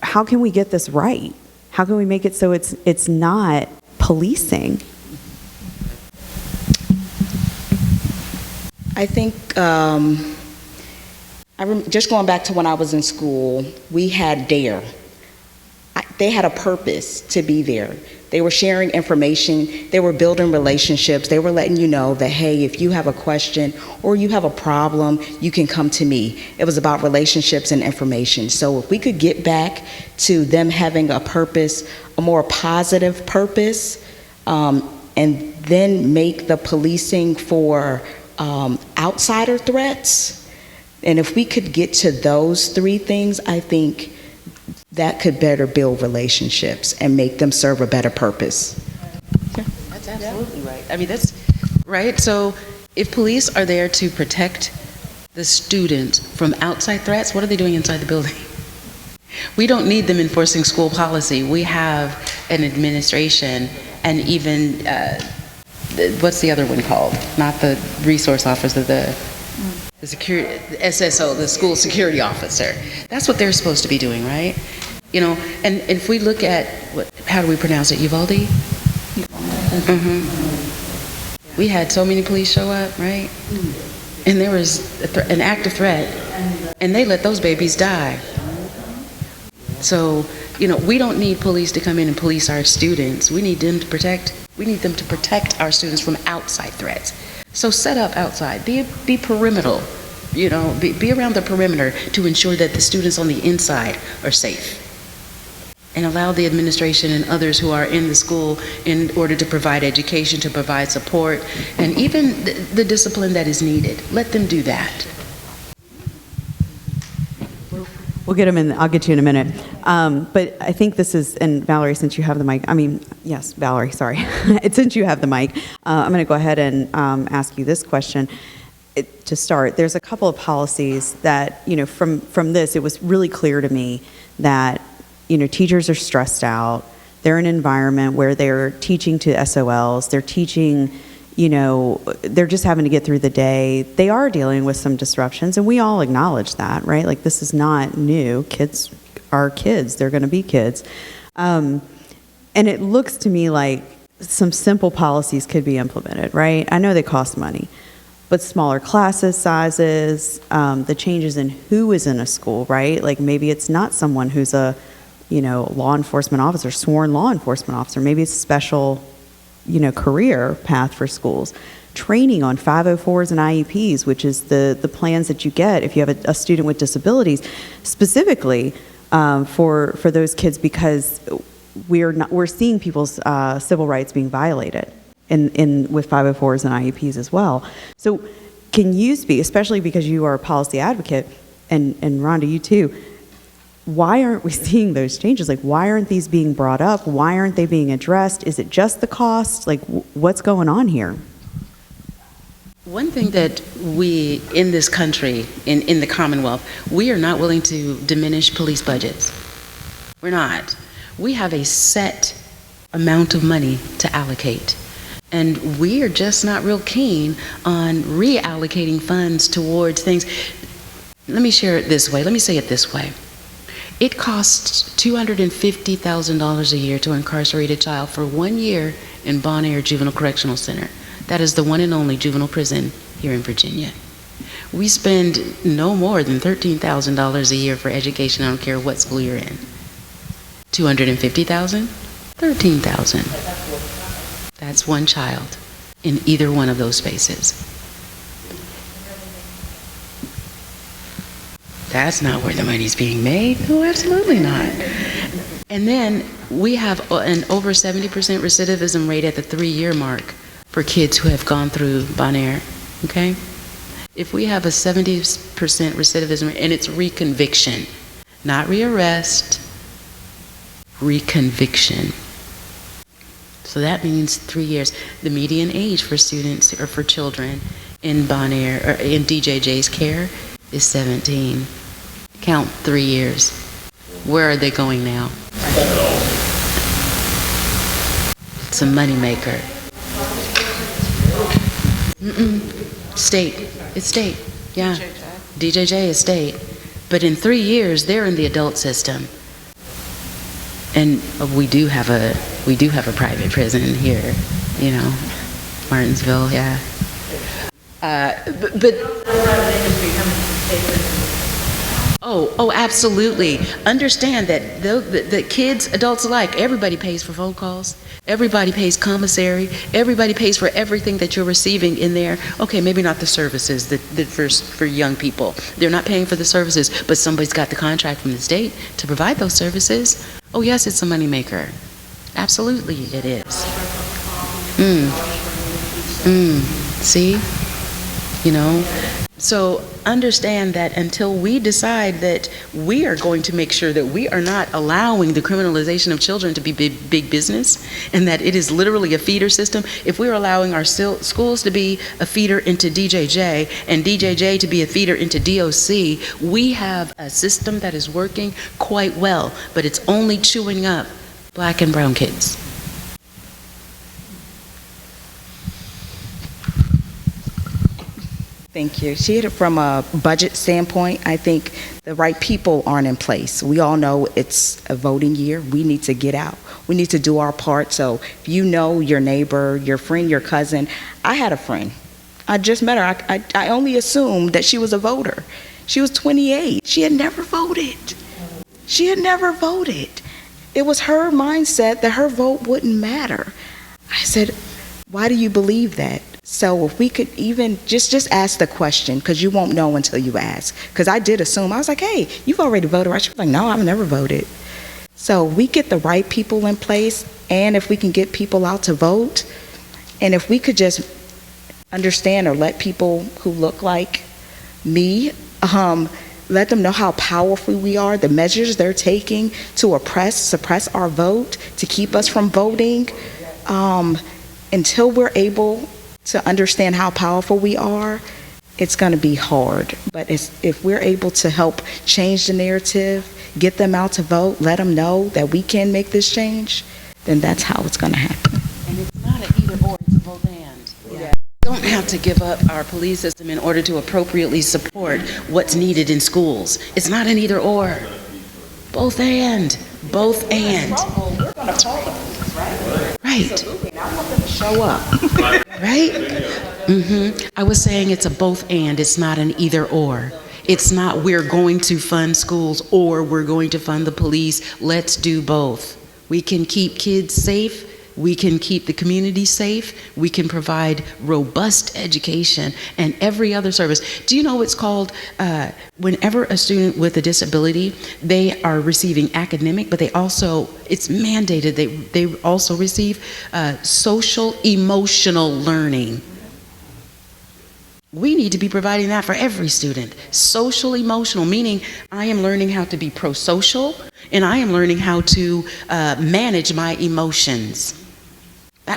how can we get this right? How can we make it so it's not policing? I think, just going back to when I was in school, we had DARE. They had a purpose to be there. They were sharing information, they were building relationships, they were letting you know that, hey, if you have a question or you have a problem, you can come to me. It was about relationships and information. So if we could get back to them having a purpose, a more positive purpose, and then make the policing for outsider threats, and if we could get to those three things, I think that could better build relationships and make them serve a better purpose. That's absolutely right. I mean, that's right. So if police are there to protect the student from outside threats, what are they doing inside the building? We don't need them enforcing school policy. We have an administration, and even, what's the other one called? Not the resource officer, the security, the SSO, the school security officer. That's what they're supposed to be doing, right? And if we look at, how do we pronounce it, Uvalde? Mm-hmm. We had so many police show up, right? And there was an active threat, and they let those babies die. So, we don't need police to come in and police our students. We need them to protect our students from outside threats. So set up outside, be perimeter, be around the perimeter to ensure that the students on the inside are safe. And allow the administration and others who are in the school in order to provide education, to provide support, and even the discipline that is needed. Let them do that. We'll get them in. I'll get you in a minute. But I think this is, and Valerie, since you have the mic, yes, Valerie, sorry. Since you have the mic, I'm going to go ahead and ask you this question. To start, there's a couple of policies that, from this, it was really clear to me that, teachers are stressed out. They're in an environment where they're teaching to SOLs. They're teaching, they're just having to get through the day. They are dealing with some disruptions, and we all acknowledge that, right? Like, this is not new. Kids are kids. They're going to be kids. And it looks to me like some simple policies could be implemented, right? I know they cost money. but smaller classes sizes, the changes in who is in a school, right? Like maybe it's not someone who's a, law enforcement officer, sworn law enforcement officer. Maybe it's a special, career path for schools. Training on 504s and IEPs, which is the plans that you get if you have a student with disabilities, specifically for those kids, because we're seeing people's civil rights being violated with 504s and IEPs as well. So can you speak, especially because you are a policy advocate, and Rhonda, you too, why aren't we seeing those changes? Like, why aren't these being brought up? Why aren't they being addressed? Is it just the cost? Like, what's going on here? One thing that we, in this country, in the Commonwealth, we are not willing to diminish police budgets. We're not. We have a set amount of money to allocate. And we are just not real keen on reallocating funds towards things. Let me share it this way. Let me say it this way. It costs $250,000 a year to incarcerate a child for 1 year in Bon Air Juvenile Correctional Center. That is the one and only juvenile prison here in Virginia. We spend no more than $13,000 a year for education. I don't care what school you're in. $250,000, $13,000. That's one child in either one of those spaces. That's not where the money's being made. No, absolutely not. And then we have an over 70% recidivism rate at the 3-year mark for kids who have gone through Bon Air, okay? If we have a 70% recidivism rate, and it's reconviction, not rearrest, reconviction. So that means 3 years. The median age for students or for children in Bon Air or in DJJ's care is 17. Count 3 years. Where are they going now? It's a moneymaker. State. It's state. Yeah. DJJ is state. But in 3 years, they're in the adult system. And we do have a private prison here, Martinsville, yeah. Oh, absolutely. Understand that the kids, adults alike, everybody pays for phone calls. Everybody pays commissary. Everybody pays for everything that you're receiving in there. Okay, maybe not the services that for young people. They're not paying for the services, but somebody's got the contract from the state to provide those services. Oh, yes, it's a moneymaker. Absolutely, it is. See? So understand that until we decide that we are going to make sure that we are not allowing the criminalization of children to be big business, and that it is literally a feeder system. If we're allowing our schools to be a feeder into DJJ and DJJ to be a feeder into DOC, we have a system that is working quite well, but it's only chewing up Black and brown kids. Thank you. From a budget standpoint, I think the right people aren't in place. We all know it's a voting year. We need to get out. We need to do our part. So if you know your neighbor, your friend, your cousin. I had a friend. I just met her. I only assumed that she was a voter. She was 28. She had never voted. It was her mindset that her vote wouldn't matter. I said, why do you believe that? So if we could even just ask the question, because you won't know until you ask. Because I did assume, I was like, hey, you've already voted, right? She was like, no, I've never voted. So we get the right people in place, and if we can get people out to vote, and if we could just understand or let people who look like me, let them know how powerful we are, the measures they're taking to suppress our vote, to keep us from voting, until we're able to understand how powerful we are, it's going to be hard. But if we're able to help change the narrative, get them out to vote, let them know that we can make this change, then that's how it's going to happen. And it's not an either or, it's a both and. Yeah. We don't have to give up our police system in order to appropriately support what's needed in schools. It's not an either or. Both and. Both and. We're going to call the police, right? Right. Absolutely. And I want them to show up. Right? I was saying it's a both and, it's not an either or. It's not we're going to fund schools or we're going to fund the police. Let's do both. We can keep kids safe. We can keep the community safe. We can provide robust education and every other service. Do you know what's called, whenever a student with a disability, they are receiving academic, but they also, it's mandated, they also receive social emotional learning. We need to be providing that for every student. Social emotional, meaning I am learning how to be pro-social and I am learning how to manage my emotions.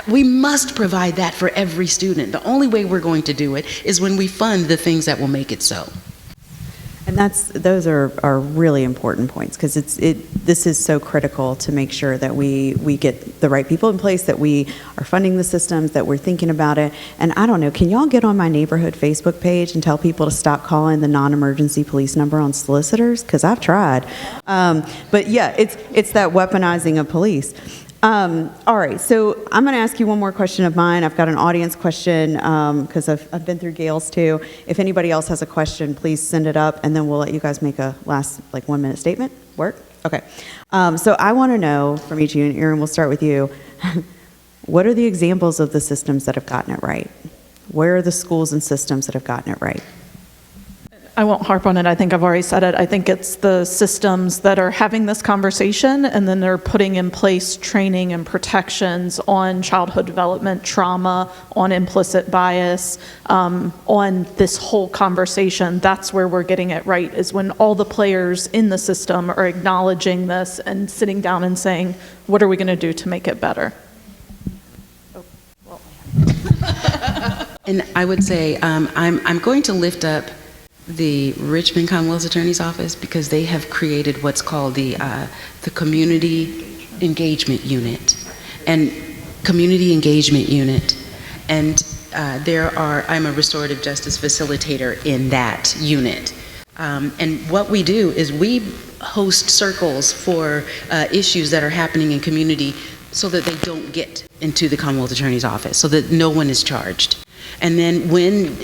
We must provide that for every student. The only way we're going to do it is when we fund the things that will make it so. And those are really important points, because this is so critical to make sure that we get the right people in place, that we are funding the systems, that we're thinking about it. And I don't know, can y'all get on my neighborhood Facebook page and tell people to stop calling the non-emergency police number on solicitors? Because I've tried. But yeah, it's that weaponizing of police. All right, so I'm going to ask you one more question of mine. I've got an audience question because I've been through Gail's too. If anybody else has a question, please send it up, and then we'll let you guys make a last 1 minute statement. Work? Okay. So I want to know from each of you, and Erin, we'll start with you. What are the examples of the systems that have gotten it right? Where are the schools and systems that have gotten it right? I won't harp on it. I think I've already said it. I think it's the systems that are having this conversation, and then they're putting in place training and protections on childhood development trauma, on implicit bias, on this whole conversation. That's where we're getting it right, is when all the players in the system are acknowledging this and sitting down and saying, what are we going to do to make it better? And I would say I'm going to lift up the Richmond Commonwealth Attorney's Office, because they have created what's called the Community Engagement Unit. And Community Engagement Unit. And I'm a restorative justice facilitator in that unit. And what we do is we host circles for issues that are happening in community so that they don't get into the Commonwealth Attorney's Office, so that no one is charged. And then when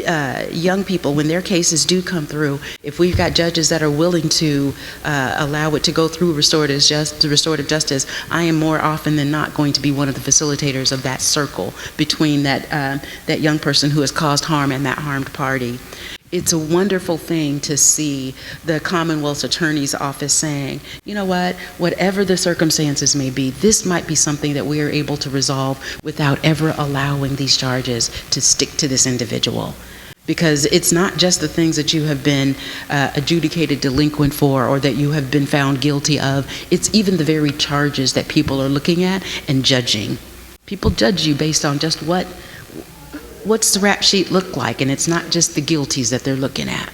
young people, when their cases do come through, if we've got judges that are willing to allow it to go through restorative justice, I am more often than not going to be one of the facilitators of that circle between that young person who has caused harm and that harmed party. It's a wonderful thing to see the Commonwealth Attorney's Office saying, you know what, whatever the circumstances may be, this might be something that we are able to resolve without ever allowing these charges to stick to this individual. Because it's not just the things that you have been adjudicated delinquent for or that you have been found guilty of, it's even the very charges that people are looking at and judging. People judge you based on just what's the rap sheet look like, and it's not just the guilties that they're looking at.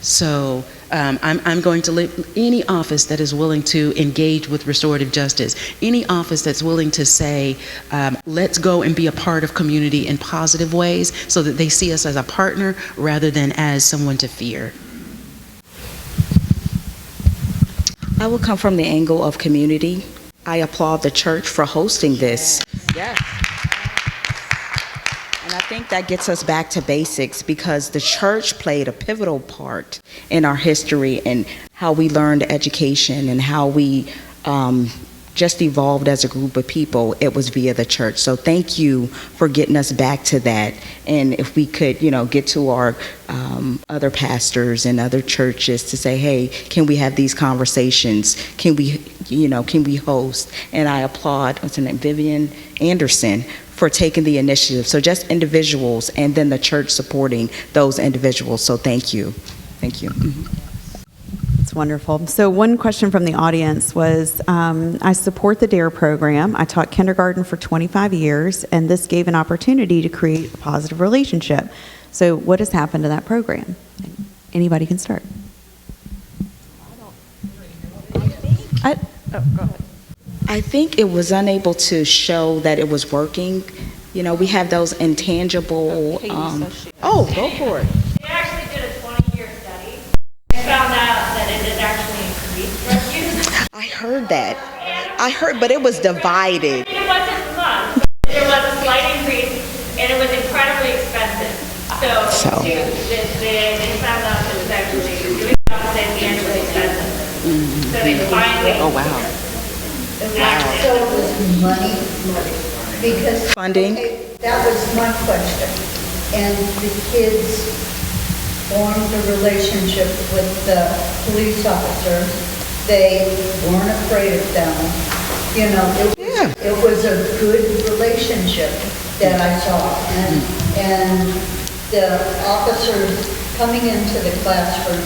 So I'm going to leave any office that is willing to engage with restorative justice, any office that's willing to say, let's go and be a part of community in positive ways so that they see us as a partner rather than as someone to fear. I will come from the angle of community. I applaud the church for hosting this. Yes. And I think that gets us back to basics, because the church played a pivotal part in our history and how we learned education and how we just evolved as a group of people. It was via the church. So thank you for getting us back to that. And if we could, get to our other pastors and other churches to say, hey, can we have these conversations? Can we host? And I applaud, what's her name, Vivian Anderson, for taking the initiative. So just individuals and then the church supporting those individuals. So thank you. Thank you. It's wonderful. So one question from the audience was, I support the DARE program. I taught kindergarten for 25 years, and this gave an opportunity to create a positive relationship. So what has happened to that program? Anybody can start. Go ahead. I think it was unable to show that it was working. We have those intangible. Go for it. They actually did a 20-year study. They found out that it did actually increase drug use. I heard that. But it was divided. It wasn't much. There was a slight increase, and it was incredibly So they finally. Oh, wow. So it was money, because. Funding? Okay, that was my question. And the kids formed a relationship with the police officers. They weren't afraid of them. You know, it was a good relationship that I saw. And the officers coming into the classroom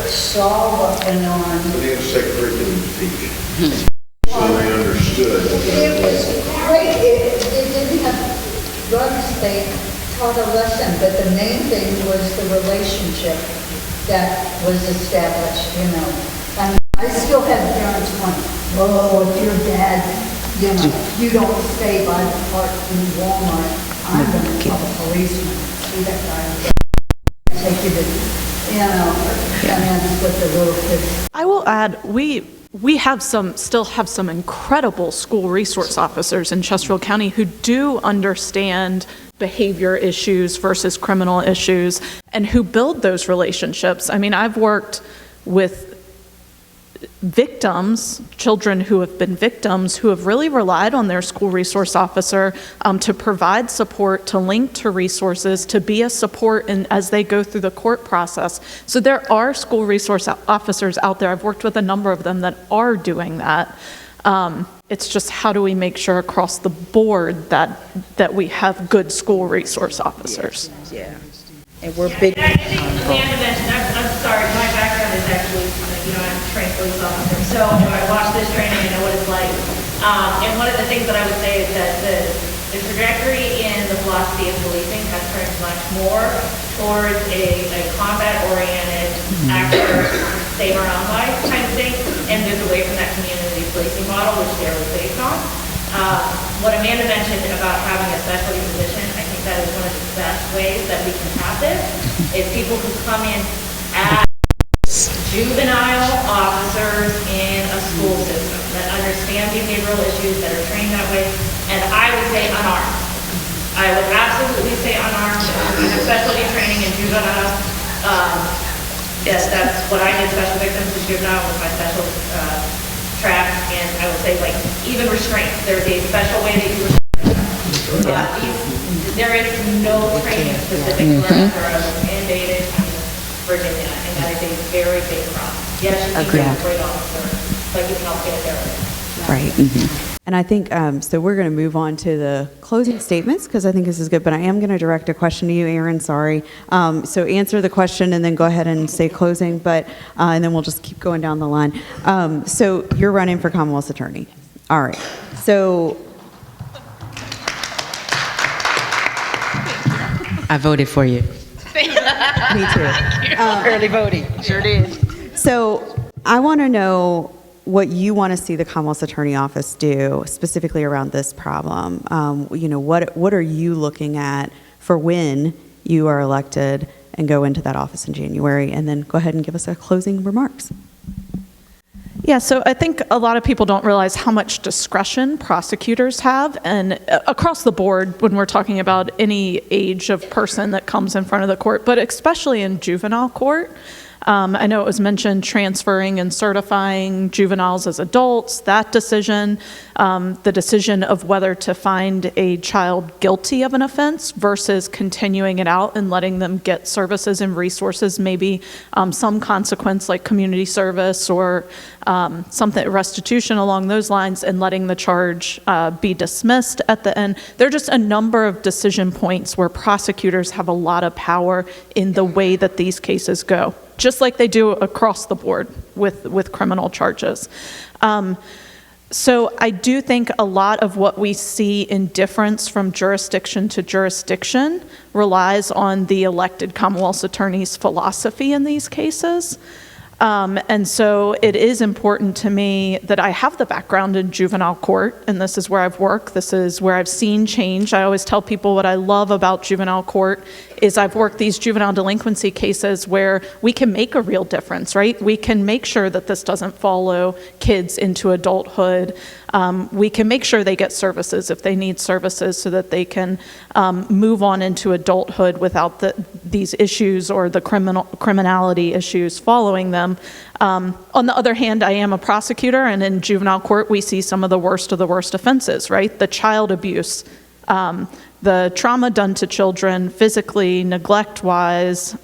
saw what went on. So they had a set curriculum to teach. So they understood. It was great. It didn't have drugs. They taught a lesson, but the main thing was the relationship that was established, you know. And I still have parents going, oh, if your dad, you know, you don't stay by the park in Walmart, I'm going to call a policeman. See that guy? Take you to, you know, and that's what the little kids. I will add, we have still have some incredible school resource officers in Chesterfield County who do understand behavior issues versus criminal issues and who build those relationships. I mean, I've worked with victims, children who have been victims, who have really relied on their school resource officer to provide support, to link to resources, to be a support as they go through the court process. So there are school resource officers out there. I've worked with a number of them that are doing that. It's just how do we make sure across the board that we have good school resource officers? Yeah. And we're big. And I think Amanda mentioned, I'm sorry, my background is actually, I'm a trained police officer, so I watched this training, I know what it's like. And one of the things that I would say is that the trajectory in the philosophy of policing has turned much more towards a combat-oriented, actor, save our own life kind of thing, and moved away from that community policing model, which they're based on. What Amanda mentioned about having a specialty position, I think that is one of the best ways that we can have this, is people who come in as juvenile officers in a school system that understand behavioral issues, that are trained that way, and I would say unarmed. I would absolutely say unarmed. I have specialty training in juvenile. Yes, that's what I did, special victims in juvenile was my special track, and I would say, like, even restraint. There's a special way that you restrain. There is no training specific for mandated in Virginia, and that is a very big problem. Yes, you can be a great officer, but you can also be a terrorist. Right. Mm-hmm. And I think, so we're going to move on to the closing statements because I think this is good, but I am going to direct a question to you, Erin, sorry. So answer the question and then go ahead and say closing, but and then we'll just keep going down the line. So you're running for Commonwealth Attorney. All right. So I voted for you. me too. Early voting. Sure did. So I want to know what you want to see the Commonwealth Attorney Office do specifically around this problem. What are you looking at for when you are elected and go into that office in January? And then go ahead and give us a closing remarks. Yeah, so I think a lot of people don't realize how much discretion prosecutors have, and across the board when we're talking about any age of person that comes in front of the court, but especially in juvenile court. I know it was mentioned transferring and certifying juveniles as adults, that decision, the decision of whether to find a child guilty of an offense versus continuing it out and letting them get services and resources, maybe some consequence like community service or something, restitution along those lines, and letting the charge be dismissed at the end. There are just a number of decision points where prosecutors have a lot of power in the way that these cases go, just like they do across the board with criminal charges. So I do think a lot of what we see in difference from jurisdiction to jurisdiction relies on the elected Commonwealth Attorney's philosophy in these cases. And so it is important to me that I have the background in juvenile court, and this is where I've worked, this is where I've seen change. I always tell people what I love about juvenile court is I've worked these juvenile delinquency cases where we can make a real difference, right? We can make sure that this doesn't follow kids into adulthood. We can make sure they get services if they need services so that they can move on into adulthood without these issues or the criminality issues following them. On the other hand, I am a prosecutor, and in juvenile court, we see some of the worst offenses, right? The child abuse, the trauma done to children, physically, neglect-wise,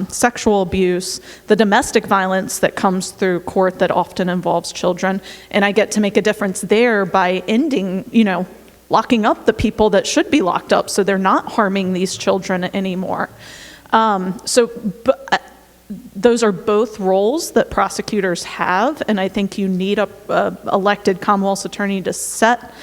sexual abuse, the domestic violence that comes through court that often involves children. And I get to make a difference there by ending, locking up the people that should be locked up so they're not harming these children anymore. Those are both roles that prosecutors have, and I think you need a elected Commonwealth Attorney to set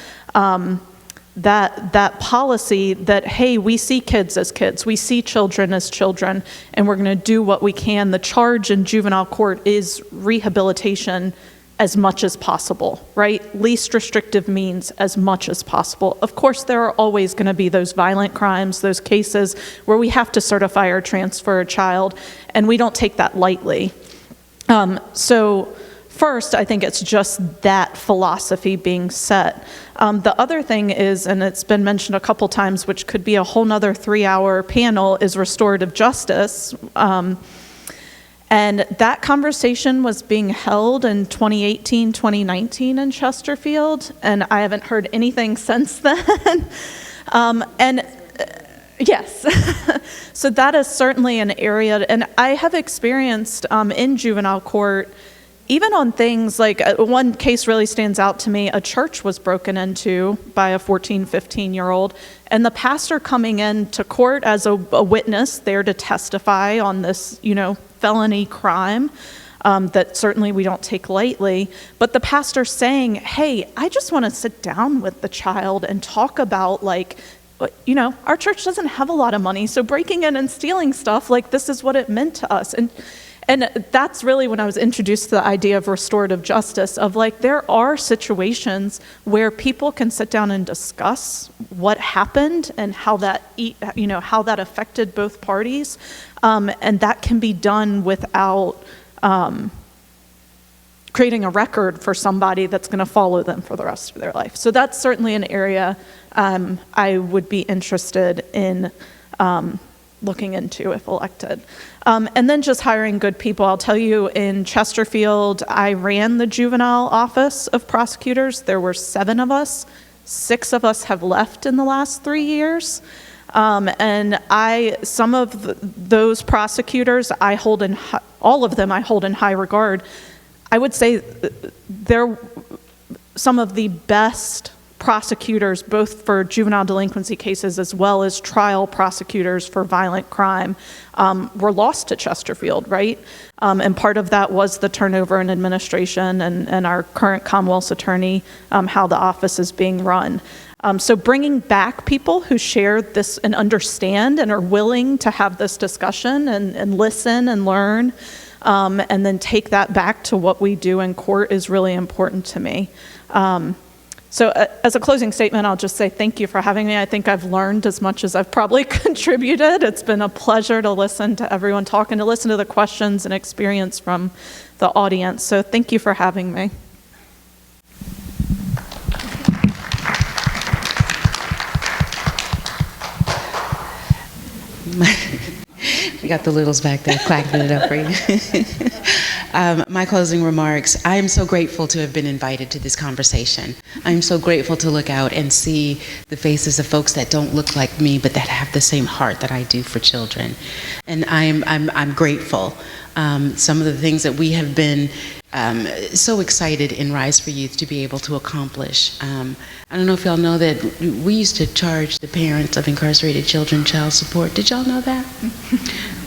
that policy that, hey, we see kids as kids, we see children as children, and we're going to do what we can. The charge in juvenile court is rehabilitation as much as possible, right? Least restrictive means as much as possible. Of course, there are always going to be those violent crimes, those cases where we have to certify or transfer a child, and we don't take that lightly. So first, I think it's just that philosophy being set. The other thing is, and it's been mentioned a couple times, which could be a whole nother 3-hour panel, is restorative justice. And that conversation was being held in 2018, 2019 in Chesterfield, and I haven't heard anything since then. Yes, so that is certainly an area, and I have experienced in juvenile court, even on things like, one case really stands out to me. A church was broken into by a 14, 15-year-old, and the pastor coming into court as a witness there to testify on this, felony crime that certainly we don't take lightly. But the pastor saying, hey, I just want to sit down with the child and talk about, our church doesn't have a lot of money, so breaking in and stealing stuff, this is what it meant to us. And that's really when I was introduced to the idea of restorative justice, of there are situations where people can sit down and discuss what happened and how that affected both parties, and that can be done without creating a record for somebody that's going to follow them for the rest of their life. So that's certainly an area I would be interested in looking into if elected. And then just hiring good people. I'll tell you, in Chesterfield, I ran the juvenile office of prosecutors. There were 7 of us. 6 of us have left in the last 3 years. And some of those prosecutors, all of them I hold in high regard. I would say they're some of the best prosecutors, both for juvenile delinquency cases as well as trial prosecutors for violent crime, were lost to Chesterfield, right? And part of that was the turnover in administration and our current Commonwealth Attorney, how the office is being run. So bringing back people who share this and understand and are willing to have this discussion and listen and learn, and then take that back to what we do in court is really important to me. So as a closing statement, I'll just say thank you for having me. I think I've learned as much as I've probably contributed. It's been a pleasure to listen to everyone talk and to listen to the questions and experience from the audience. So thank you for having me. We got the littles back there clacking it up for you. My closing remarks, I am so grateful to have been invited to this conversation. I'm so grateful to look out and see the faces of folks that don't look like me, but that have the same heart that I do for children. And I'm grateful. Some of the things that we have been so excited in Rise for Youth to be able to accomplish. I don't know if y'all know that we used to charge the parents of incarcerated children child support. Did y'all know that?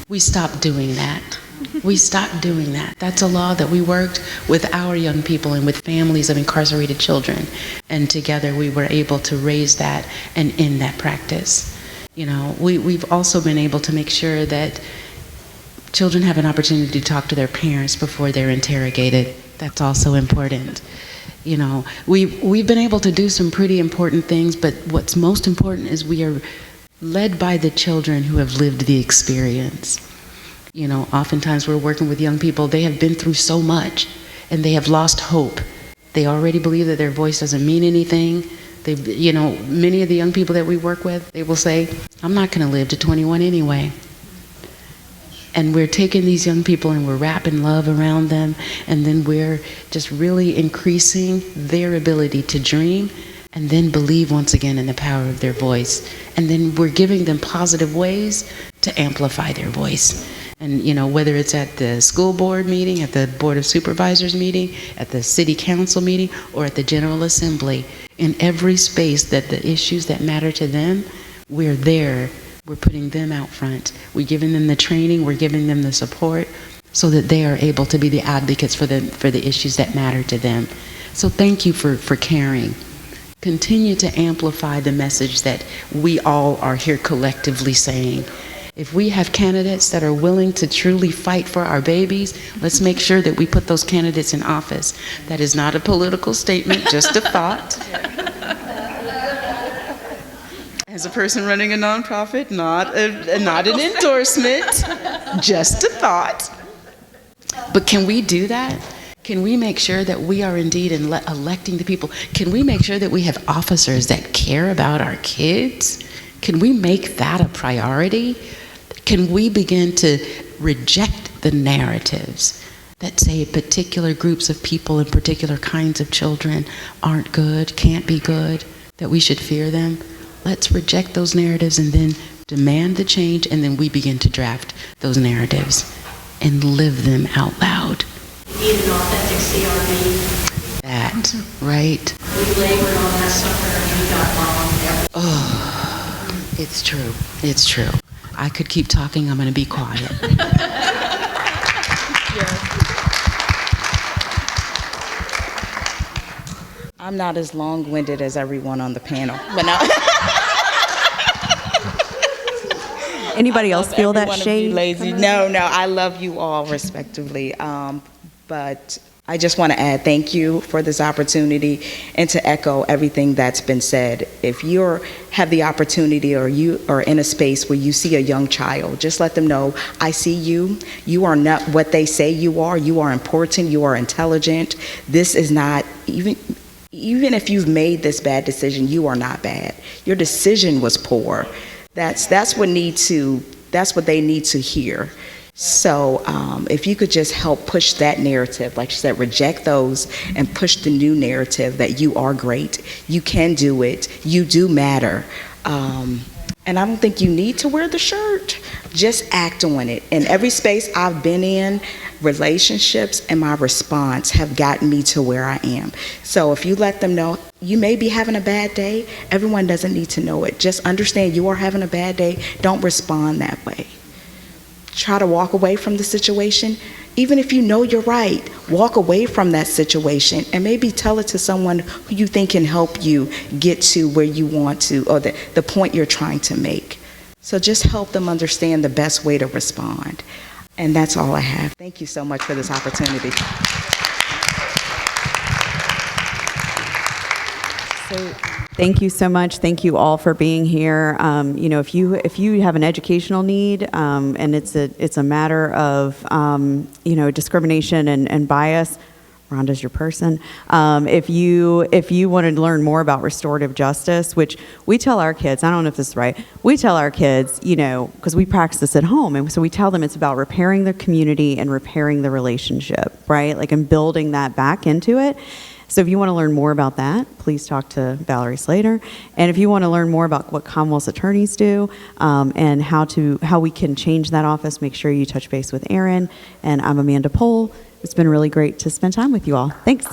We stopped doing that. We stopped doing that. That's a law that we worked with our young people and with families of incarcerated children. And together we were able to raise that and end that practice. We've also been able to make sure that children have an opportunity to talk to their parents before they're interrogated. That's also important. We've been able to do some pretty important things, but what's most important is we are led by the children who have lived the experience. You know, oftentimes we're working with young people, they have been through so much and they have lost hope. They already believe that their voice doesn't mean anything. You know, many of the young people that we work with, they will say, I'm not going to live to 21 anyway. And we're taking these young people and we're wrapping love around them, and then we're just really increasing their ability to dream and then believe once again in the power of their voice. And then we're giving them positive ways to amplify their voice. And, you know, whether it's at the school board meeting, at the Board of Supervisors meeting, at the City Council meeting, or at the General Assembly, in every space that the issues that matter to them, we're there. We're putting them out front. We're giving them the training. We're giving them the support so that they are able to be the advocates for the issues that matter to them. So thank you for caring. Continue to amplify the message that we all are here collectively saying. If we have candidates that are willing to truly fight for our babies, let's make sure that we put those candidates in office. That is not a political statement, just a thought. As a person running a nonprofit, not an endorsement, just a thought. But can we do that? Can we make sure that we are indeed electing the people? Can we make sure that we have officers that care about our kids? Can we make that a priority? Can we begin to reject the narratives that say particular groups of people and particular kinds of children aren't good, can't be good, that we should fear them? Let's reject those narratives and then demand the change, and then we begin to draft those narratives and live them out loud. We need an authentic CRB. That, right? We labored on that sucker and we got wrong. Oh, it's true. It's true. I could keep talking. I'm going to be quiet. I'm not as long-winded as everyone on the panel. But Anybody else feel that shade? Lazy. No, I love you all respectively. But I just want to add thank you for this opportunity and to echo everything that's been said. If you have the opportunity or you are in a space where you see a young child, just let them know, I see you. You are not what they say you are. You are important. You are intelligent. This is not, even if you've made this bad decision, you are not bad. Your decision was poor. That's what they need to hear. So if you could just help push that narrative, like you said, reject those and push the new narrative that you are great, you can do it, you do matter. And I don't think you need to wear the shirt, just act on it. In every space I've been in, relationships and my response have gotten me to where I am. So if you let them know, you may be having a bad day, everyone doesn't need to know it. Just understand you are having a bad day, don't respond that way. Try to walk away from the situation. Even if you know you're right, walk away from that situation and maybe tell it to someone who you think can help you get to where you want to, or the point you're trying to make. So just help them understand the best way to respond. And that's all I have. Thank you so much for this opportunity. So thank you so much. Thank you all for being here. If you have an educational need, and it's a matter of discrimination and bias, Rhonda's your person. If you want to learn more about restorative justice, which we tell our kids, I don't know if this is right, we tell our kids, because we practice this at home, and so we tell them it's about repairing the community and repairing the relationship, right? And building that back into it. So if you want to learn more about that, please talk to Valerie Slater. And if you want to learn more about what Commonwealth attorneys do and how we can change that office, make sure you touch base with Erin. And I'm Amanda Pohl. It's been really great to spend time with you all. Thanks.